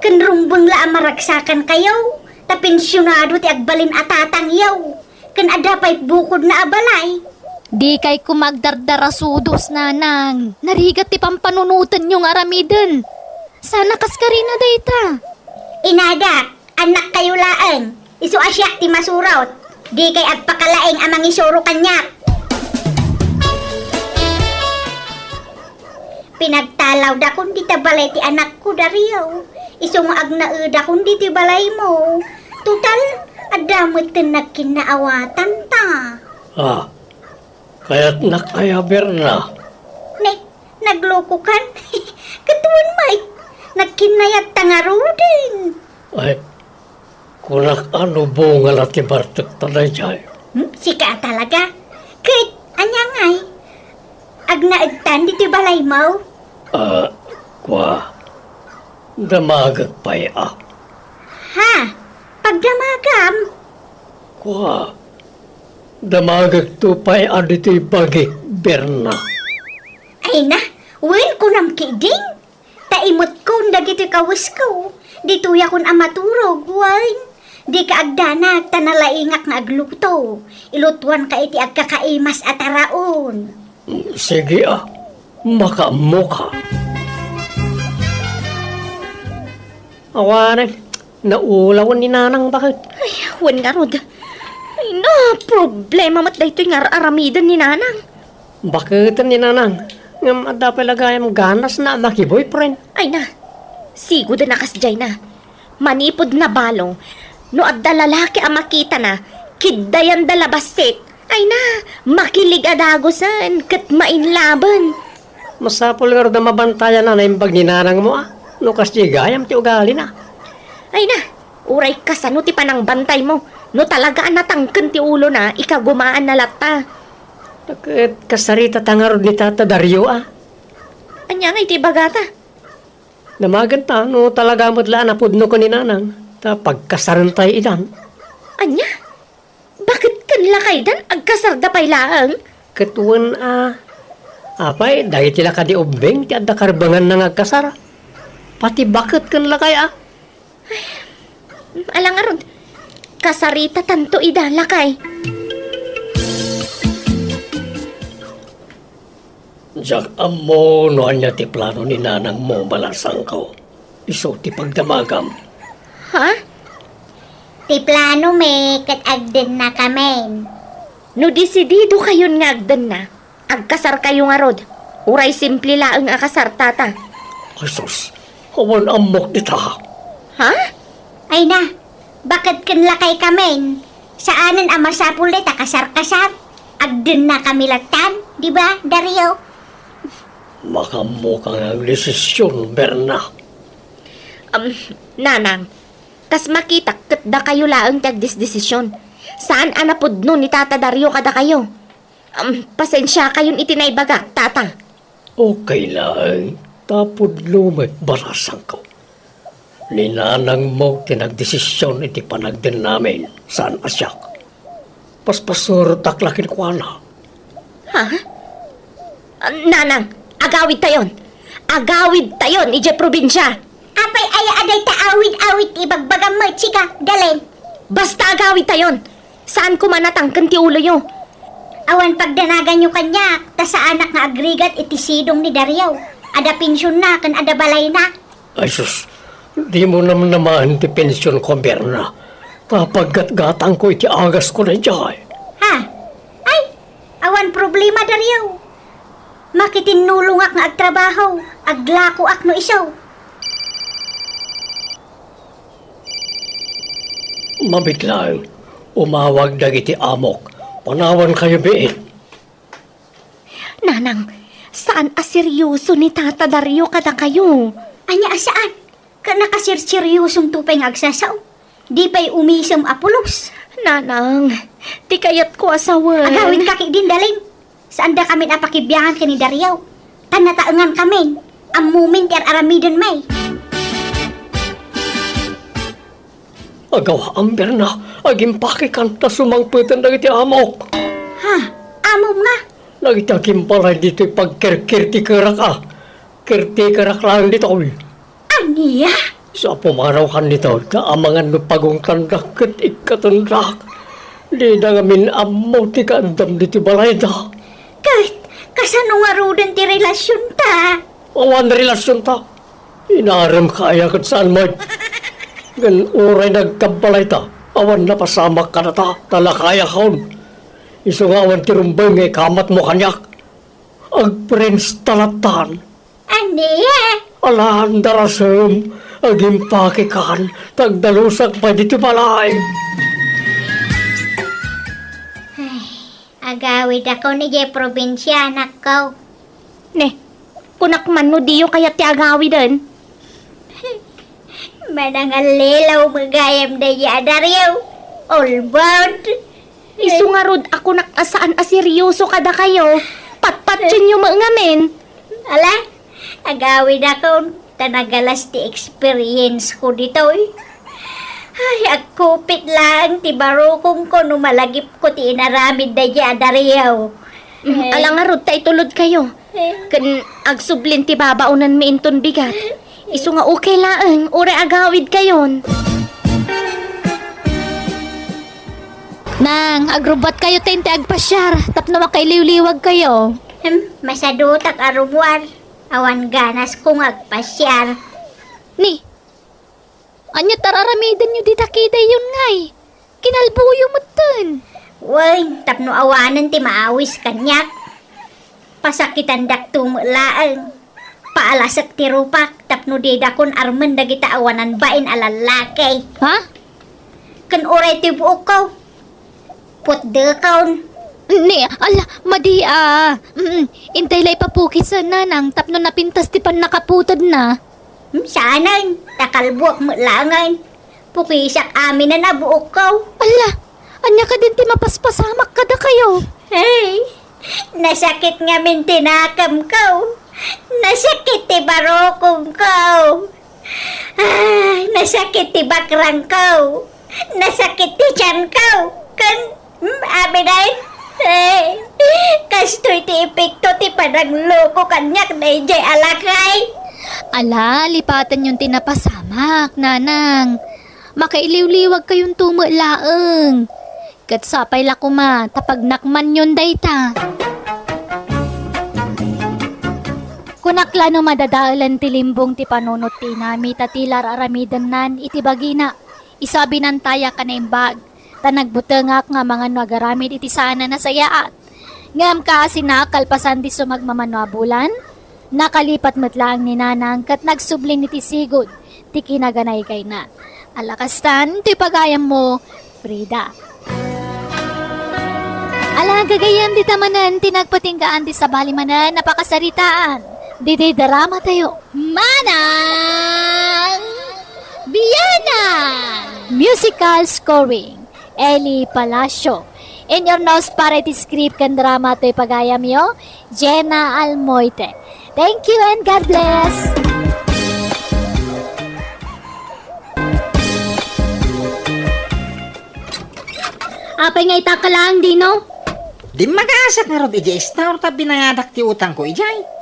Kenrumbeng la amaragsakan kayo, ta pensyonado ti agbalin atatang yaw. Ken adapay bukod na abalay. Di kay kumagdardarasudos nanang. Narigat ti pampanunutan yung aramiden. Sana kaskarina dayta. Inadak, anak kayo laeng. Isu asyak ti masurawt. Di kay agpakalaeng amang isuro kanyak. Pinagtalaw da kung di tabalay ti anak ko, Dario. Isu nga agnaeda kung di ti balay mo. Total, adamot ti nagkinaawatan ta. Kaya't nakaya Berna. Nagloko kan? Katuan Mike, nagkinayat tangarudin. Ay, Kunak ano bunga na ti Bartok tanay jay. Sika talaga. Kit, anya ngay. Agnaagtan dito balay mo. Kwa. Damagag pa'y Ha? Pagdamagam. Kwa. Damagag to pa'y dito'y bagik berna. Ay na, wen ko nam kiding. Taimot ko dagiti kawis ko. Dito ya kun amaturog, wen. Di ka agdanag, tanalaingak nga agluto. Ilutuan ka iti agkakaimas at araon. Sige makamuka. Awanan, naulawan ni Nanang bakit? Ay, wan nga rod. Ay na, problema mat da ito'y nga aramidan ni Nanang. Bakit ni Nanang? Ngam ada palagayam ganas na maki-boyfriend. Ay na, sigo da nakasjay na. Manipod na balong. No adda lalaki ang makita na, kiddayan da labasit. Ay na, makilig adagosan, kat mainlaban. Masapol nga rin na mabantayan na yung bag ni Nanang mo No kasi gayam ti ugali na. Ay na, uray ka sa no ti panang bantay mo. No talaga natangken ti ulo na, ikagumaan na lata. Bakit kasarita tangarod ni Tata Dario Anya nga iti bagata. Namagan ta, no talaga madlaan na pudno ko ni Nanang. Ta pagkasaran tayo idan. Anya? Bakit kanla kay dan agkasarda pay laang? Ketuan apay, dahil tila ka di ubeng, ti adda karbangan na agkasara. Pati bakit kan lakay Alang aron, kasarita tanto ida lakay. Diyak amo no anya ti plano ni Nanang mo balasang ko. Iso ti pagdamagam. Ha? Ti plano me, kat agden na kami. No desidido kayon nga agdan na, agkasar kayo nga rod. Uray simple laang akasar tata. Jesus, awan amok dita. Ha? Ay na, bakit kanlakay kami? Saanan ang masapul dita kasar-kasar? Agden na kami latan, di ba, Dario? Makamukang ang desisyon, Berna. Nanang, kas makita kat da kayo laang tagdis desisyon. Saan anapod no ni Tata Dario kada kayo? Pasensya kayon itinaybaga, Tata. Okay lang. Tapod lumit balasang ko. Ni Nanang mo tinagdesisyon iti panagden namin saan asyak. Paspasuro taklakin ko na. Ha? Nanang, agawid tayon. Agawid tayon, ije probinsya. Apay ay aday taawid-awid ibagbagam mo, chika, galing. Basta agawid tayon. Saan ko manatangkan ti ulo nyo? Awan pagdanagan nyo kanya, ta sa anak nga agrigat itisidong ni Dario. Ada pensyon na, kan ada balay na. Ay sus, di mo naman ti pensyon ko, Berna. Kapaggat-gatang ko iti agas ko na dyan. Ha? Ay, awan problema, Dario. Makitinulong ak nga agtrabaho, aglako ak no isaw. Mabiglang, umawag dagiti amok. Panawan kayo biit. Nanang, saan aseryoso ni Tata Dario kada kayo? Anya asaan? Ka nakasirsiryosong tupay nga agsasaw. Di pa'y umisam apulos. Nanang, di kayat ko asawan. Agawin kaki din daling. Saan da kami napakibiyangan ka ni Dario? Tanataangan kami. Ang moment yar aramidon may. Agaw ang Berna, aging pakikanta sumangputan dagiti amok. Ha? Amom nga. Nagitagim pala dito pagkirkirti karak Kirti lang dito. Aniya? Sa pumaraw kan dito, kaamangan no pagong tandak kat ikatandak. Di na ngamin amo ti kaandam dito balay da. Kahit kasano nga rodan ti relasyon ta. Awan relasyon ta. Inaram kaya kat saan mo. Gan oray nagkabalay ta. Awan na pasamak ka na ta. Talakaya kaon. Iso nga awan tirumbang kamat mo kanyak. Agprens talatan. Aniya? Alahan darasem. Aging pakikan. Tagdalusak pa dito balay. Agawid ako ni Jay probinsya, anak ko. Ne, kunak man no diyo kaya ti agawi din. Manangalilaw magayam na yadaryaw. All bound. Isu nga rod ako nakasaan seryoso kada kayo. Patpatsin yung mga ngamin. Ala, agawin ako. Tanagalas ti experience ko dito eh. Ay, agkupit lang ti barukong ko no malagip ko ti inaramid na yadaryaw. Alang nga rod ta itulod kayo. Kan agsublin ti babaunan mi inton bigat. Isu nga okay laang, ure agawid kayon. Nang, agrubat kayo tente agpasyar, tapno makailiw-liwag kayo. Masadutak arumwar. Awan ganas kong agpasyar. Ni, anya tararamidan nyo ditakida yun ngay. Kinalbuyo mo dun. Uy, tapno awanan ti maawis kanyak. Pasakitan dak tumulaang. Paalasak ti rupak, tapno di dakon armen dagita awanan bain alalaki. Ha? Kan oray ti buok ko. Putdekaon. Ni, ala, madi intay lay papukis sa nanang, tapno napintas ti pan nakaputod na. Sanay, takalbuak mo langan. Pukisak amin na nabuok ko. Ala, anya ka din ti mapaspasamak kada kayo. Hey, nasakit nga min tinakam ko. Nasakit ti barokong ko. Ay, nasakit ti bakrang ko. Nasakit ti tiyan ko. Kan, aminay. Hey, kastoy ti epekto ti panagloko kanyak na ijay alakay. Ala, lipatan yung tinapasamak, nanang. Makailiw-liwag kayong tumulaang. Katsapay la kuma, tapag nakman yun dayta. Kunakla no madadaalan ti limbong ti panunot ti nami tatilar aramidan nan iti bagina. Isabi nan taya ka na imbag. Tanagbutengak nga mga nagaramid iti sana na sayaat. Ngam ka sinakalpasan ti sumagmamanuabulan. Nakalipat matlang ni nanang kat nagsubling iti sigod. Ti kinaganay kay na. Alakastan, ti pagayam mo, Frida. Ala, gagayam di tamanan, tinagpatinggaan di sa balimanan, napakasaritaan. Didi drama tayo. Manang Bianang! Musical scoring, Eli Palacio. In your nose para iti script kan drama to'y pagayam yo, Jenna Almoite. Thank you and God bless! Apay nga itaka lang, Dino? Di mag-aasak nga rod ijay star ta binangadak ti utang ko ijay.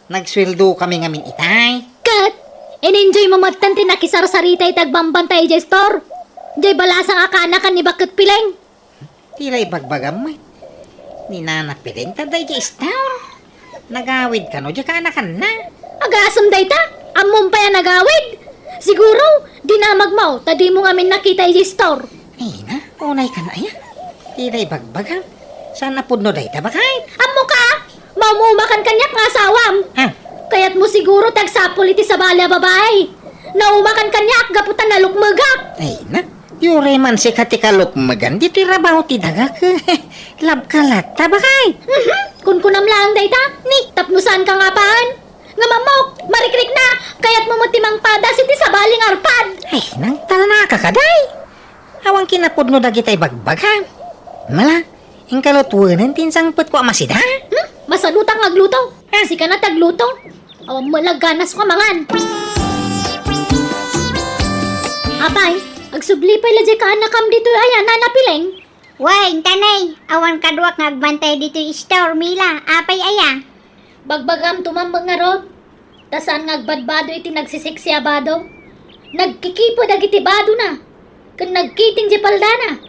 Nagsweldo kami ngamin itay. Kat! In-enjoy mo matan tinakisar-sarita itagbambantay jay store. Jay balasang akanakan ni bakit pileng. Tila'y bagbagam mo. Ni nanapiling ta day jay star. Nagawid ka no, di ka anakan na. Agasam day ta? Amon pa yan nagawid? Siguro, di na magmaw, tadi mo ngamin nakita jay store. Ay na, unay ka na yan. Tila'y bagbagam. Saan napudno day ta bakay? Amo ka! Maumumakan kanyak nga asawam. Ha? Kaya't mo siguro tagsapol iti sa bala babae. Naumakan kanyak, gaputan na lukmagak. Ay na, yure man si katikalok magan. Dito'y rabaw ti dagak. Lab kalat ta bakay? Kun kunam lang dayta, ni tapnusan ka nga paan. Nga mamok, marikrik na, kaya't mumutimang padas iti sa baling arpad. Ay, nang talna ka kaday. Awang kinapudno dagitay bagbagam. Mala, ang kalutwanan tinsang put ko amasida. Masalutang agluto. Si ka na tagluto. Awang malaganas ka mangan. Apay, agsublipay la ka anakam dito ayan nanapileng. Way, tanay. Awan kaduak ngagbantay dito store mila. Apay aya. Bagbagam tumambang nga rod. Tasan ngagbadbado iti nagsisiksiyabado. Nagkikipo dagiti bado na. Kan nagkiting di paldana.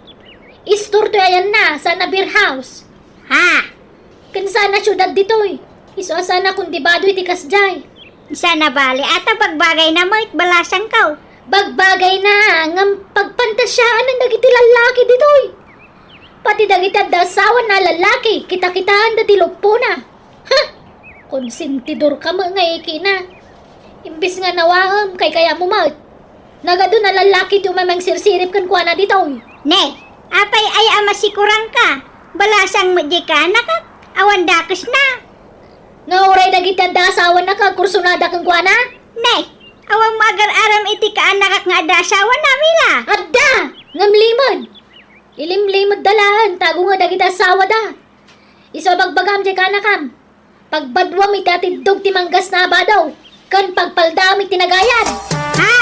Istor to ayan na sa beer house. Ha? Kan sana syudad ditoy. Iso sana kung dibado iti kasjay. Sana bali. Ata pagbagay na mo it balasang ka. Bagbagay na ngam pagpantasyaan ng dagiti lalaki ditoy. Pati dagiti dasawan na lalaki, kita-kitaan dati lugpo na. Ha! Konsentidor ka mga iki na. Imbis nga nawaam kay kaya mo maut. Nagado na lalaki ti umamang sirsirip kan kuana ditoy. Ne, apay ay amasikurang ka. Balasang mo di ka anak awan dakos na. Nga oray dagiti dasawan na ka kursunada kan kuana. Ne, awan mo agar aram iti ka anak nga da asawa na, Mila. Adda! Ngamlimod! Ilimlimod dalahan, tago nga dagit asawa da. Iso bagbagam di kanakam. Pagbadwam iti atidog ti manggas na abadaw. Kan pagpaldam iti nagayan. Ha?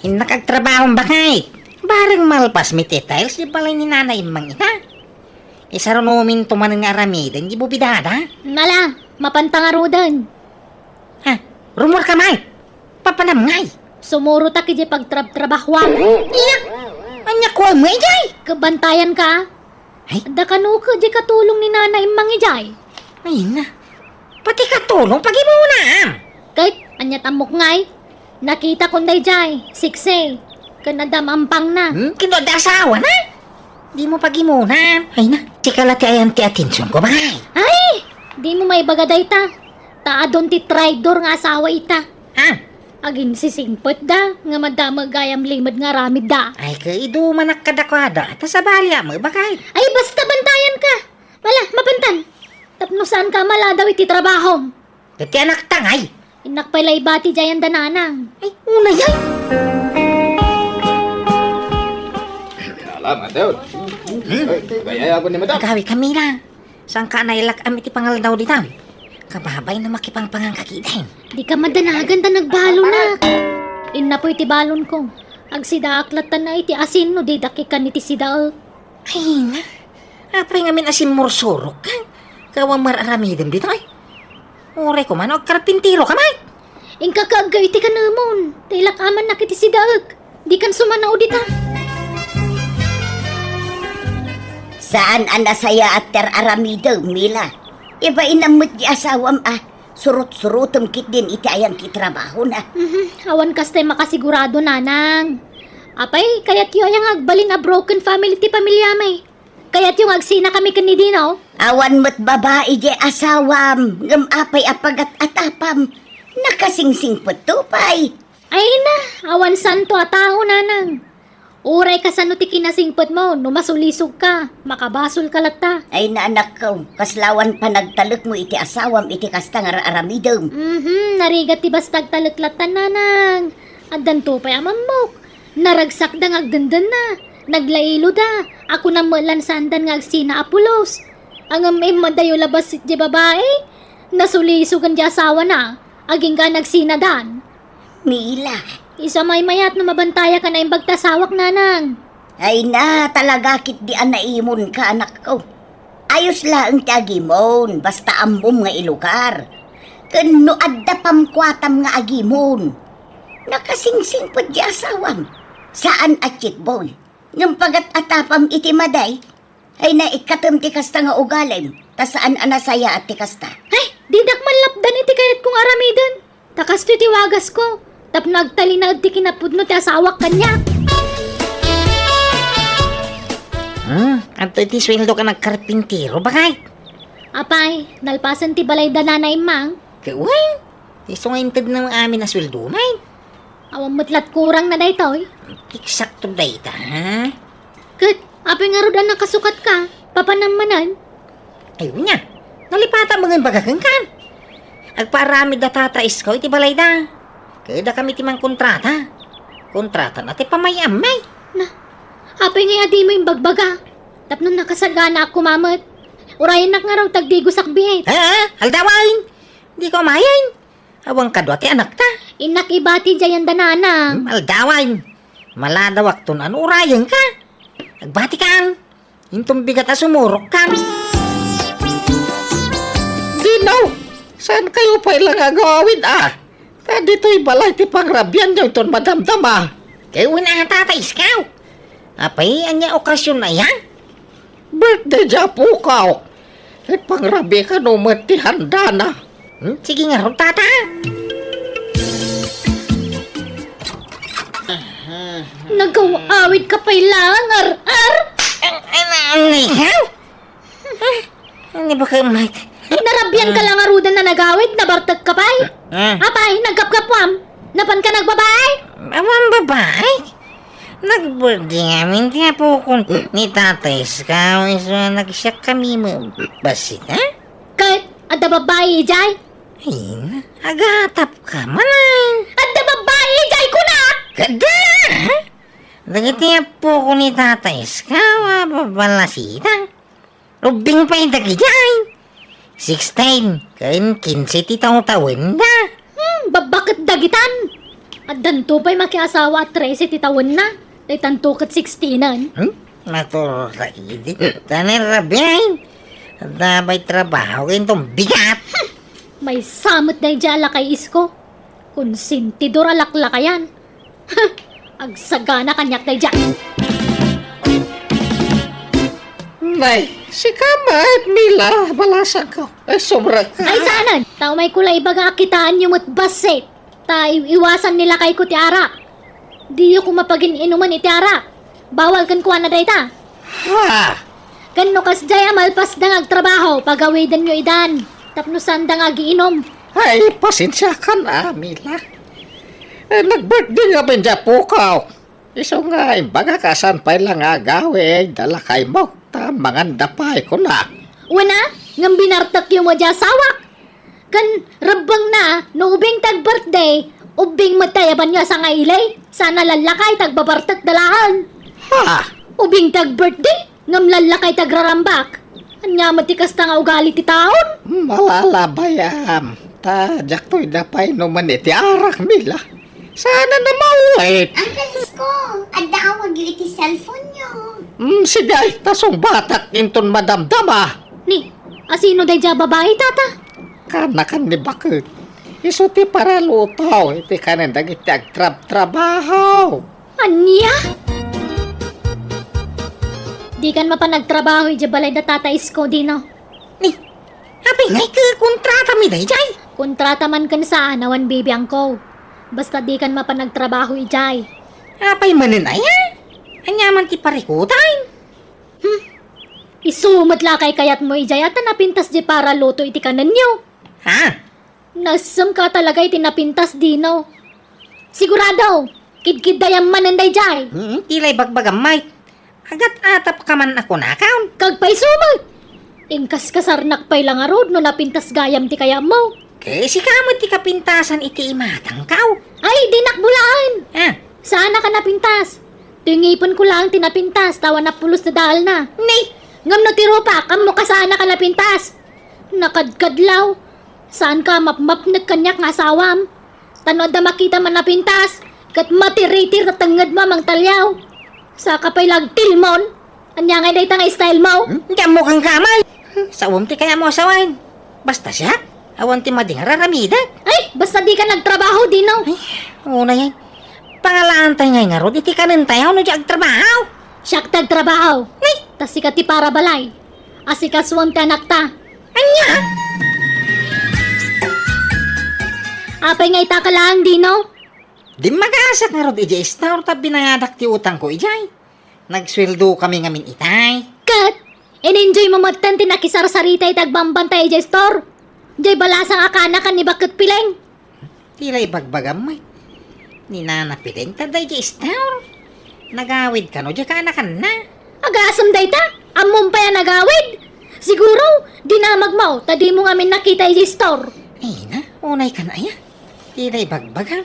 Nakagtrabaho ba kay? Barang malpas mi details, di balay ni nanay mang ita. Isa ron uminto man nga aramiden, di bubidada. Nala, mapantangarudan. Ha? Rumor ka may? Papanam ngay. Sumuro ta kiji pagtrabahwan. Iyak! Anya ko mo ijay! Kabantayan ka. Ay? Da kanu ka di katulong ni nanay mang ijay. Ay na. Pati katulong pag imuna. Kahit anyat amok ngay. Nakita ko na ijay. Sikse. Kanadamampang na. Kinoda asawa na. Di mo pag imuna. Ay na. Sikalati ayan ti atensyon ko ba? Ay! Di mo may bagaday ta. Taadon ti traidor nga asawa ita. Ha? Agin sisingpot da. Nga madamag gayam limad nga ramid da. Ay kaido manak kadakwada. Tas abalya mo bakay. Ay basta bantayan ka. Wala, mapantan. Tapnusan ka mala daw iti trabaho. Dati anak tangay. Inak pala'y bati jayan dananang. Ay una yan. Salamat, Daud. Gaya ako ni Madam. Agawi kami na. Saan ka nailak amit ipangal daw dito? Kababay na makipangpangang kakitain. Di ka madanagan ta nagbalo na. Inna po iti balon ko. Ag sidaaklat na iti asin no di dakikan iti sidaak. Ay na. Apay ngamin asin morsorok ka. Kawang mararamidem dito ay. Ure ko man, o karpintiro ka man. Ingka kaagay iti ka namon. Tailak aman na kiti sidaak. Di kan sumanao dita. Saan anasaya at ter aramidaw, Mila? Iba inamot di asawam surut-surutom kit din iti ayang kitrabaho na. Awan kastay makasigurado nanang. Apay, kayat yung ayang agbalin a broken family ti pamilya may. Kayat yung agsina kami kanidino. Awan mo't babae di asawam, ngam apay apagat atapam. Nakasingsing putupay. Ay na, awan santo a tao nanang. Uray ka sa ti kinasingpot mo, numasulisog ka, makabasol ka lata. Ay na anak ko, kaslawan pa nagtalok mo iti asawam iti kasta nga aramidom. Narigat ti bastag talaklatan nanang. Addan to pa'y amamok. Naragsak da nga agdandan na. Naglailo da. Ako na malan sandan nga agsina apulos. Ang madayo labas di babae. Nasulisugan di asawa na. Aging ka nagsinadan. Mila, Isa may mayat na mabantaya ka na yung bagtasawak nanang. ay na talaga kit di anaimon ka anak ko. Ayos lang agimon, basta ambom nga ilukar. Kano adda pamkwatam nga agimon. Nakasingsing po di asawam. Saan atchit boy? Ngam pagat atapam iti maday, ay na ikatam ti kasta nga ugalim. Ta saan anasaya at ti kasta. Ay, didak man lapdan iti kayat kong aramidan. Takas to tiwagas ko. Tap nagtali na ti kinapudno ti asawak kanya. At iti sweldo ka nagkarpintiro bakay? Apay, nalpasan ti balay da nanay mang. Kaway. Iso nga intid ng amin na sweldo may. Awang mutlat kurang na daytoy. Eksakto dayta ha? Kat, apay nga rodan nakasukat ka. Papanamanan. Ayun niya. Nalipata mga bagakang kan. Agparami da tatais ko iti balay da. Kaya kami timang kontrata. Kontrata na ti pamayam may. Apay nga di mo yung bagbaga. Tapno nakasagana ako mamat. Urayan nak nga raw tagdigo sakbihit. Haldawain. Di ko mayain. Awang kadwa ti anak ta. Inak ibati jayan dananang. Haldawain. Maladawak to na urayan ka. Agbati kang. Intong bigat na sumurok kang. Ginaw, saan kayo pa ilang agawin dito'y balay ti pangrabyan nyo itong madamdama. Kaya na tatay iskaw. Apay, anya okasyon na yan? Birthday dya po ka. Pangrabi ka numat ti handa na. Sige nga ron, tata. Nagawawid ka pa ilang, ar-ar. Ikaw? Ano ba kayo, Mike? Narabyan ka lang arudan na nagawid, nabartag ka pa'y. Apay, nagkapkapwam. Napan ka nagbabay? Awang babae? Nag-birthday namin, kaya po kung ni tatay iskaw, iso nagsyak kami mo. Basit, ha? Kahit, ada babae, jay. Ay, agatap ka, manay. Ada Dagiti po ko ni tatay iskawa babalasita. Rubing pa yung dagijay. 16, kain 15 titang taon na. Babakit dagitan? At danto pa'y makiasawa at 13 titawon na. Day tanto kat 16an. Maturo sa idi. Tanay rabay. Dabay trabaho kayo itong bigat. May samot na ijala kay isko. Konsentidor alaklakayan. Agsagana kanyak na ijala. Nay, si Kamay, Mila, balasan ko. Ay, sobra ka. Ay saanan? Tao may kulay baga akitaan yung matbasit. Iwasan nila kay ko ti Ara. Di ko mapagin inuman iti Ara. Bawal kan kuha na dayta. Ha? Kano kas jaya malpas dang agtrabaho. Pagawidan nyo idan. Tapnusan dang agiinom. Ay, pasensya ka na, Mila. Nag-birthday nga ba dyan po ka? Iso nga, imbaga kasan pa lang agawin. Dala kay mo. Tamangan dapay ko na. Wana, ngam binartak yung mo dya sawak. Kan rabang na, no ubing tag-birthday, ubing matayaban nga sa ngailay. Sana lalakay tagbabartak dalahan. Ha? Ubing tag-birthday, ngam lalakay tagrarambak. Anya matikas ta nga ugali ti taon. Malalabayam. Tadyak to'y dapay naman iti arak, Mila. Sana na maulit. Uncle Isko, adawag yung iti cellphone nyo. Sige, tasong batak inton madamdama. Ni, asino day dya babae tata? Kanakan ni bakit? Iso ti para lutaw. Iti kanan dagiti agtrab-trabaho. Anya? Di kan mapanagtrabaho iti balay da tata isko dino. Ni, apay ngay ka kontrata mi day jay. Kontrata man kan sa anawan baby angko. Basta di kan mapanagtrabaho ijay. Apay manin aya. Anyaman ti parikutain. Isumat lakay kayat mo ijay at napintas di para luto iti kanan nyo. Ha? Nasam ka talaga iti napintas dino. Sigurado, kidkid dayam mananday jay. Tilay bagbagamay. Agat atap ka man ako nakaon. Kagpay sumat. Ingkas kasarnak pay lang arod no napintas gayam ti kaya mo. Kasi kamot ti kapintasan iti imatang kao. Ay, dinakbulaan. Ha? Sana ka napintas? Tingipon ko lang tinapintas, tawa na pulos na dahil na. Ni, Ngam no tirupa, kamo ka sana ka napintas. Nakadkadlaw. Saan ka mapmap nagkanyak nga asawam? Tanod na makita man napintas. Kat matiritir na tangad mo mang talyaw. Saka pa'y lagtilmon. Anya nga day nga style mo. Diyan mo kang kamay. Sa ti kaya mo asawain. Basta siya, awan ti mading raramida. Ay, basta di ka nagtrabaho dino. Una yan. Pangalaan tayo ngay nga rod, iti kanin tayo no di agtrabaho. Siyak tagtrabaho. Ay, tasika ti para balay. Asikaswam ti anak ta. Anya? Apay nga itaka lang dino. Di mag-aasak nga rod, ijay star ta binayadak ti utang ko ijay. Nagsweldo kami ngamin itay. Kat, in-enjoy mo matan tinakisar-sarita itagbambantay jay store. Jay balasang akana kan ni bakit pileng. Tilay bagbagam may. Ninanapiling ta day jay star. Nagawid ka no, di ka anakan na. Agasam day ta, amon pa yan nagawid. Siguro, dinamag mo, tadi mo ngamin nakita jay store. Ay na, unay ka na ya. Tilay bagbagam.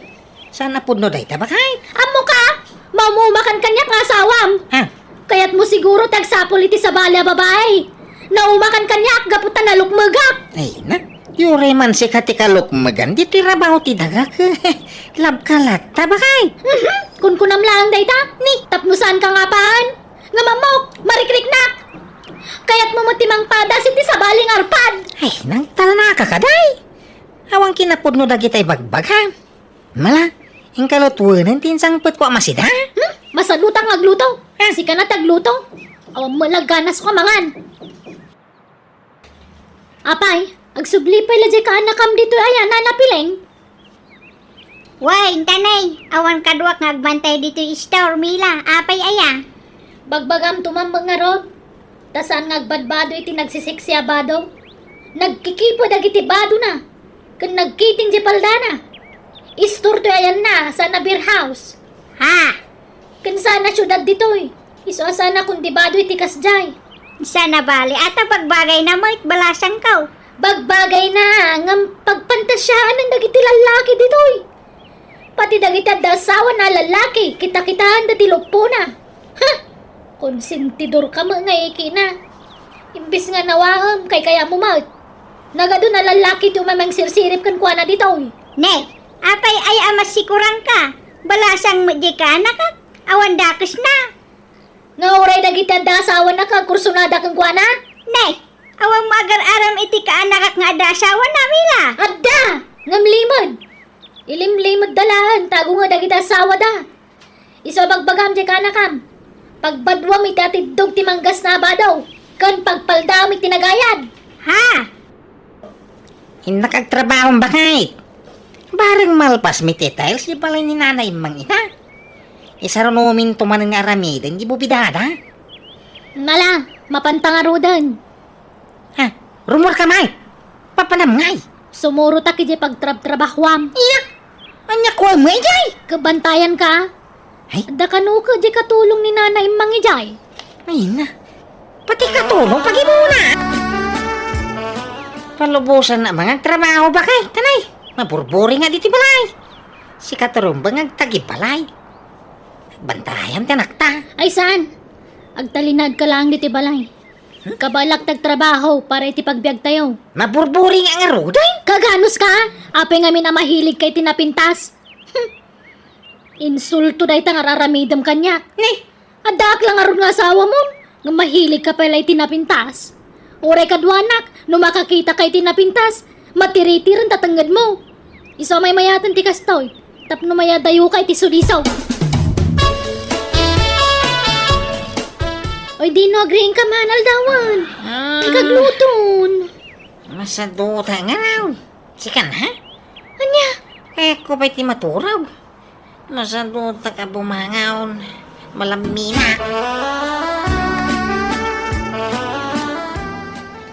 Sana pudno day ta bakay. Amo ka, mamumakan kanyak nga asawam. Ha? Kaya't mo siguro tagsapol iti sa balya babae. Naumakan kanyak, gaputan na lukmagak. Ay na, yure man si katikalok magandi ti rabaw ti dagak. Labkalat ta bakay. Kun kunam lang day ta, ni, tapnusan ka nga paan. Nga mamok, marikriknak. Kaya't mo matimang padas iti sa baling arpad. Ay, nang talna ka kaday. Awang kinapudno dagitay bagbagam. Mala, yung kalutwanan tinsang put ko amasida. Masalutang agluto. Si ka na tagluto. Awang malaganas ko mangan. Apay, agsubli pa ilajay ka anakam dito ayan, nanapileng. Way, tanay. Awan kadwak ngagbantay dito store, Mila. Apay aya. Bagbagam tumambang nga rod. Tasan ngagbadbado iti nagsisiksi abado. Nagkikipo dagiti bado na. Kan nagkiting di paldana. Istor to ayan na sa beer house. Ha? Kan sana syudad ditoy. Iso sana kung dibado iti kasjay. Sana bali. Ata pagbagay na mo, balasang ka. Bagbagay na ngam pagpantasyaan ng dagiti lalaki ditoy. Pati dagiti da asawa na lalaki, kita-kitaan da tilugpo na. Ha? Konsentidor ka mo nga na. Imbis nga nawaham, kay kaya mo maut. Nagado na lalaki ti umamang sirsirip kan kuha na dito. Ne, apay ay amas sikurang ka. Balasang di ka anak ka. Awan dakis na. Nga oray dagiti da asawa na ka, kursunada kang kuha na. Ne, awang magar-aram iti ka anak nga ada asawa na mila. Adda! Ngamlimod! Ilimlimod dalahan, tago nga dagiti asawa da. Iso bagbagam di ka anakam. Pagbadwam iti atidog ti manggas na abadaw. Kan pagpaldam iti nagayan. Ha? Nakagtrabaho bakit? Barang malpas mi details, di pala ni nanay mang ita. Isa ron uminto man nga aramidan, di bubidada. Nala, mapantangarudan. Ha? Rumor ka may? Papanam ngay. Sumuro ta kiti pagtrab-trabahwam. Iyak! Anya ko mo ijay? Kabantayan ka? Ay? Da kanu ka di katulong ni nanay mang ijay. Ay na. Pati katulong pag-imuna. Palubusan na mga trabaho ba kay? Tanay, maburburi nga diti balay. Si katurumbang ang tagibalay. Bantayan tanakta. Ay saan? Agtalinad ka lang diti balay. Kabalak tagtrabaho para iti pagbiag tayo. Maburburi nga nga ruday. Kaganos ka? Apay nga mahilig kay tinapintas. Insulto day tang araramidam kanyak. Adak lang aron nga asawa mo. Nga mahilig ka pala tinapintas. Oray kadwanak, no makakita kay tinapintas, matiritiran tatanggad mo. Iso may mayatan ti kastoy, tapno mayadayo kay ti sulisaw. Oy, di no agreeing ka manal dawan. Ikagluton. Masaduta nga raw. Sikan ha? Anya? Ko ba'y ti maturaw? Masaduta ka bumangaon. Malamina.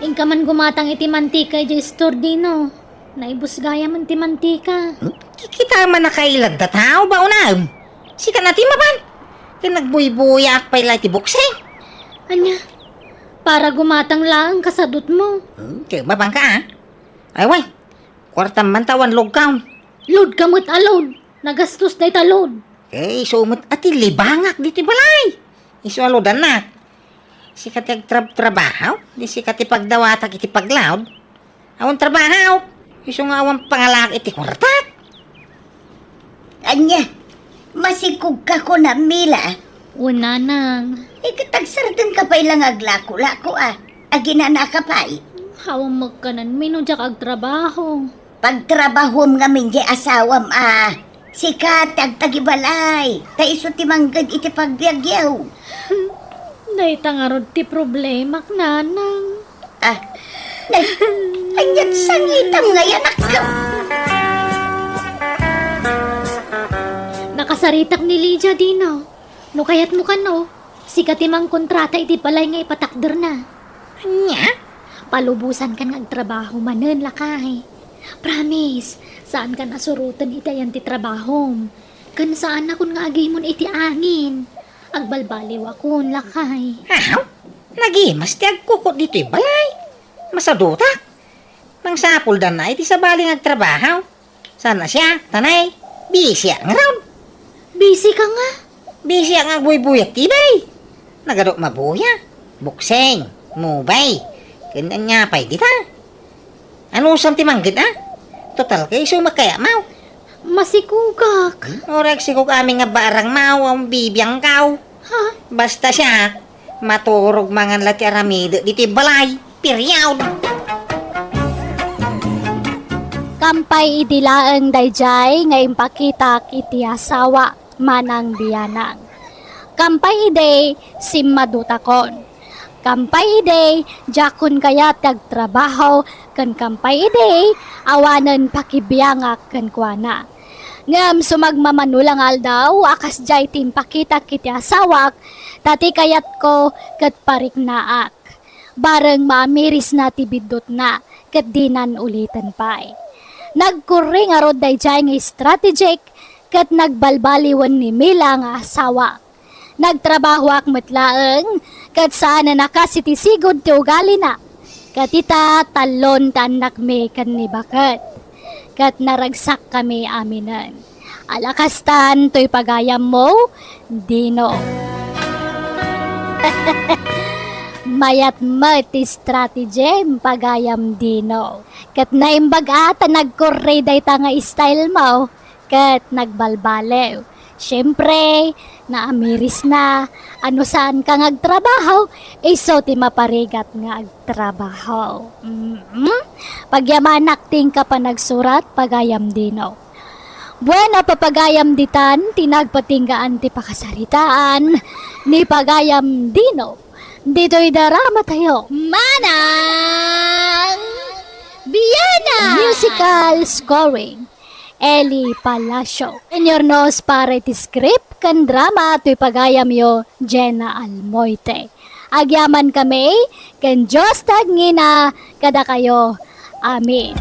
Ingka man gumatang iti mantika di store dino. Naibus gaya man ti mantika. Kikita man nakailag da tao ba unam? Sikan na ti maban. Kinagbuy-buyak pa'y ti bukseng. Anya? Para gumatang lang kasadot mo. Kaya mabang ka ha? Ay way, kwartam man tawan logkaon. Load kamot alone. Nagastos day ta load. Eh, sumot ati libangak diti balay. Isualodan na. Sikat yung trabaho, di sikat ipagdawatak iti paglaod. Awan trabaho, iso nga awan pangalak iti kwartak. Anya, masikog ka ko na mila. Una nang. Ikatagsardan ka pa ilang aglako-lako Aginana ka pa Hawang magkanan minudyak ag trabaho. Pagtrabahom nga min di asawam Sikat agtagibalay. Ta iso ti manggad iti pagbiagyaw. Day tangarod ti problema nanang. Anyat sangitam nga yanak ka. Nakasaritak ni Lydia dino. No kayat mo kano, sikat imang kontrata iti palay nga ipatakder na. Anya? Palubusan ka nga agtrabaho manen lakay. Promise, saan ka nasurutan itayan ti trabahom. Kan saan akon nga agimon iti angin. Agbalbaliw akon lakay. Aw, nagimas ti agkukot dito balay. Masadutak. Nang sapul dan na iti sabaling agtrabaho. Sana siya, tanay, busy ang raw. Busy ka nga. Busy ang agbuy-buyat tibay. Nagadok mabuya. Bukseng, mubay. Ganyan nga pa'y dita. Ano usam ti manggit Total kay sumakaya mau. Masikugak. Orek si kuk aming nga barang mau ang bibiyang kaw. Ha? Basta siya, maturog mangan lati aramid diti balay. Period. Kampay idilaeng dayjay nga impakita iti asawa Manang Bianang. Kampay ide simmadutakon. Kampay ide jakon kayat agtrabaho ken kampay ide awanen pakibiyangak ken kuana. Ngam sumagmamanulang aldaw akas jay timpakita kiti asawak tati kayat ko ket pariknaak. Bareng mamiris na tibidot na ket dinan ulitan pay. Nagkuring arod dayjay nga strategic ket nagbalbaliwan ni Mila nga asawa. Nagtrabaho ak metlaeng ket saan na nakasitisigod ti ugali na. Katita talon tanak me kan ni baket. Ket naragsak kami aminan. Alakastan to'y pagayam mo, Dino. Mayat ti strategy pagayam Dino. Kat naimbaga ta nagkorre day ta nga style mo. Kat nagbalbalew. Siyempre, naamiris na, ano saan ka ngagtrabaho, iso ti maparigat nga agtrabaho. Pagyaman acting ka pa nagsurat, pagayam Dino. Buena papagayam ditan, tinagpatinggaan ti pakasaritaan, ni pagayam Dino. Dito'y darama tayo. Manang Bianang! Musical scoring. Eli Palacio. Enhenyero para iti script kan drama to'y pagayam yo Jenna Almoite. Agyaman kami kan Diyos tagngina kada kayo. Amen.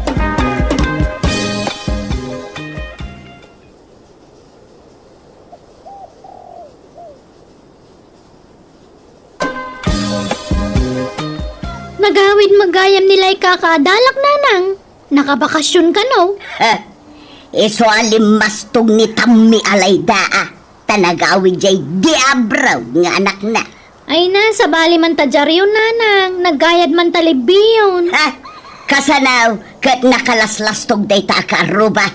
Nagawid magayam nila ikakadalak nanang. Nakabakasyon ka no? Iso alimastog ni Tammi Alayda tanagawid jay diabraw nga anak na. Ay na, sa bali man tadyaryo nanang. Naggayad man talibiyon. Kasanaw kat nakalaslastog day ta karuba.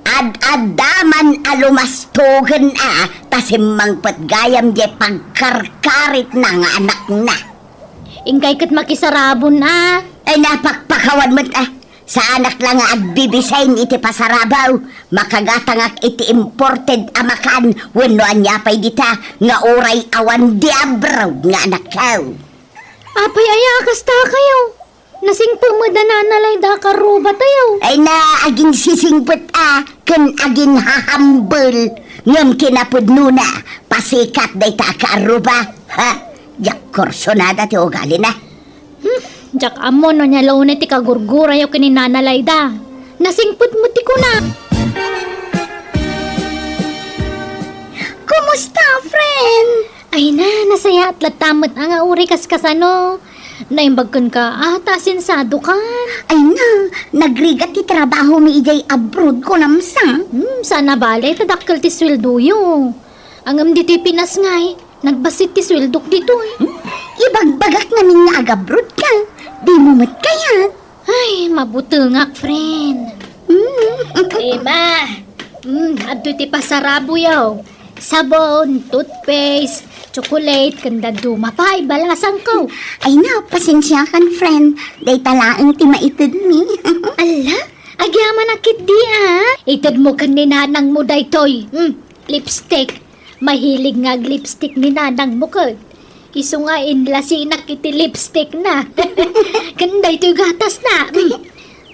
Ad-adaman alumastogan tasimang patgayam jay pagkarkarit na nga anak na. Ingkay kat makisarabon Ay napakpakawan mo't sa anak lang nga agbibisayn iti pasarabaw, makagatangak iti imported amakan, wenno anyapay dita, nga oray awan diabraw nga anak kaw. Apay ayakas ta kayo. Nasing pumadananalay da karuba tayo. Ay na aging sisingput kan aging hahambol, ngam kinapudno na, pasikat day ta karuba, jak korsonada ti ugali na. Jak amo no niya launay ti kagurgura yung kininanalay da. Nasingput mo ti ko na. Kumusta, friend? Ay na, nasaya at latamot nga uri kaskasano. Naimbagkan ka, tasinsado kan. Ay na, nagrigat ti trabaho mi ijay abroad ko namsang. Sana bale, tadakkel ti sweldo yo. Angam diti Pinas ngay, nagbasit ti sweldok dito Ibagbagak namin nga agabroad ka. Di mo mat kaya. Ay, mabuti nga, friend. Ma, adto ti pasarabo yaw. Sabon, toothpaste, chocolate, kanda dumapay, balasang ko. Ay na, pasensya kan, friend. Day talaang ti maitid mi. Ala, agyaman akit di Itad mo kan ni nanang mo daytoy. Lipstick. Mahilig nga lipstick ni nanang mo kod. Iso nga inlasinak iti lipstick na. Kanday to'y gatas na.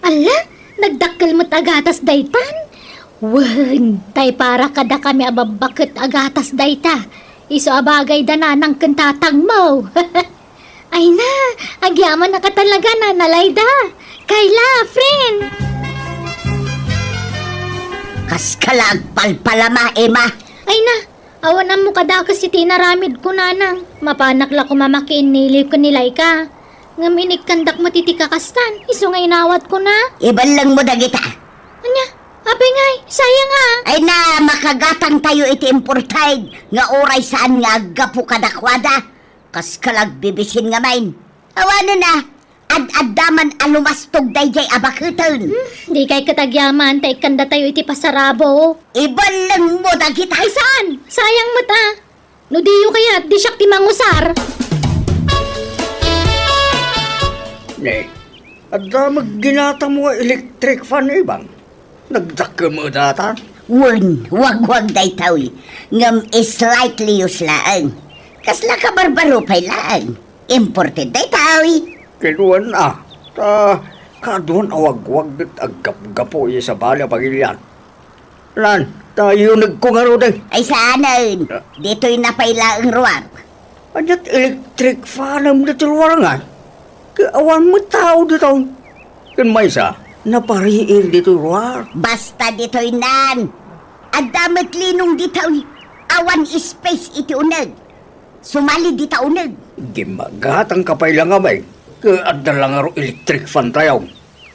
Ala, nagdakkel mo't agatas daytan. Wan, tay para kada kami ababakit agatas dayta. Iso abagay dananang kantatang mo. Ay na, agyaman na ka talaga na nalayda. Kayla, friend. Kas kalagpalpalama, Emma. Ay na, awanan mo kada kasi tinaramid ko nanang. Mapanakla ko mamakin nilip ko nilay ka. Ngaminig kandak matiti kakastan. Iso nga inawat ko na. Iban lang mo dagita. Anya, apay ngay, sayang Ay na, makagatang tayo iti importay. Nga oray saan nga gapu kadakwada. Kas kalagbibisin nga main. Awanan na, ad-addaman alumastog dayjay abakutan. Di kay katagyaman, tay kanda tayo iti pasarabo. Iban lang mo dagita. Ay saan? Sayang mo ta. No diyo kaya, di siyak ti mangusar. Ne, adda magginata mo electric fan ibang. Nagdakka mo data. Wag daytaw. Ngam slightly uslaan. Kasla ka barbaro pay lang. Imported daytaw. Kinuan kaduan awag-wag at agkap-gapo sa bala pagilian. Lan, tayo nagkungaro day. Ay saanan. Dito'y napailaang ruwar. Anyat electric fan ang dito warangan. Kaawan mo tao dito. Kan may isa, napariin dito ruwar. Basta dito'y nan. Adamat linong dito'y awan space iti unag. Sumali dita unag. Gimagatang kapay lang amay. Kaadda lang aro electric fan tayo.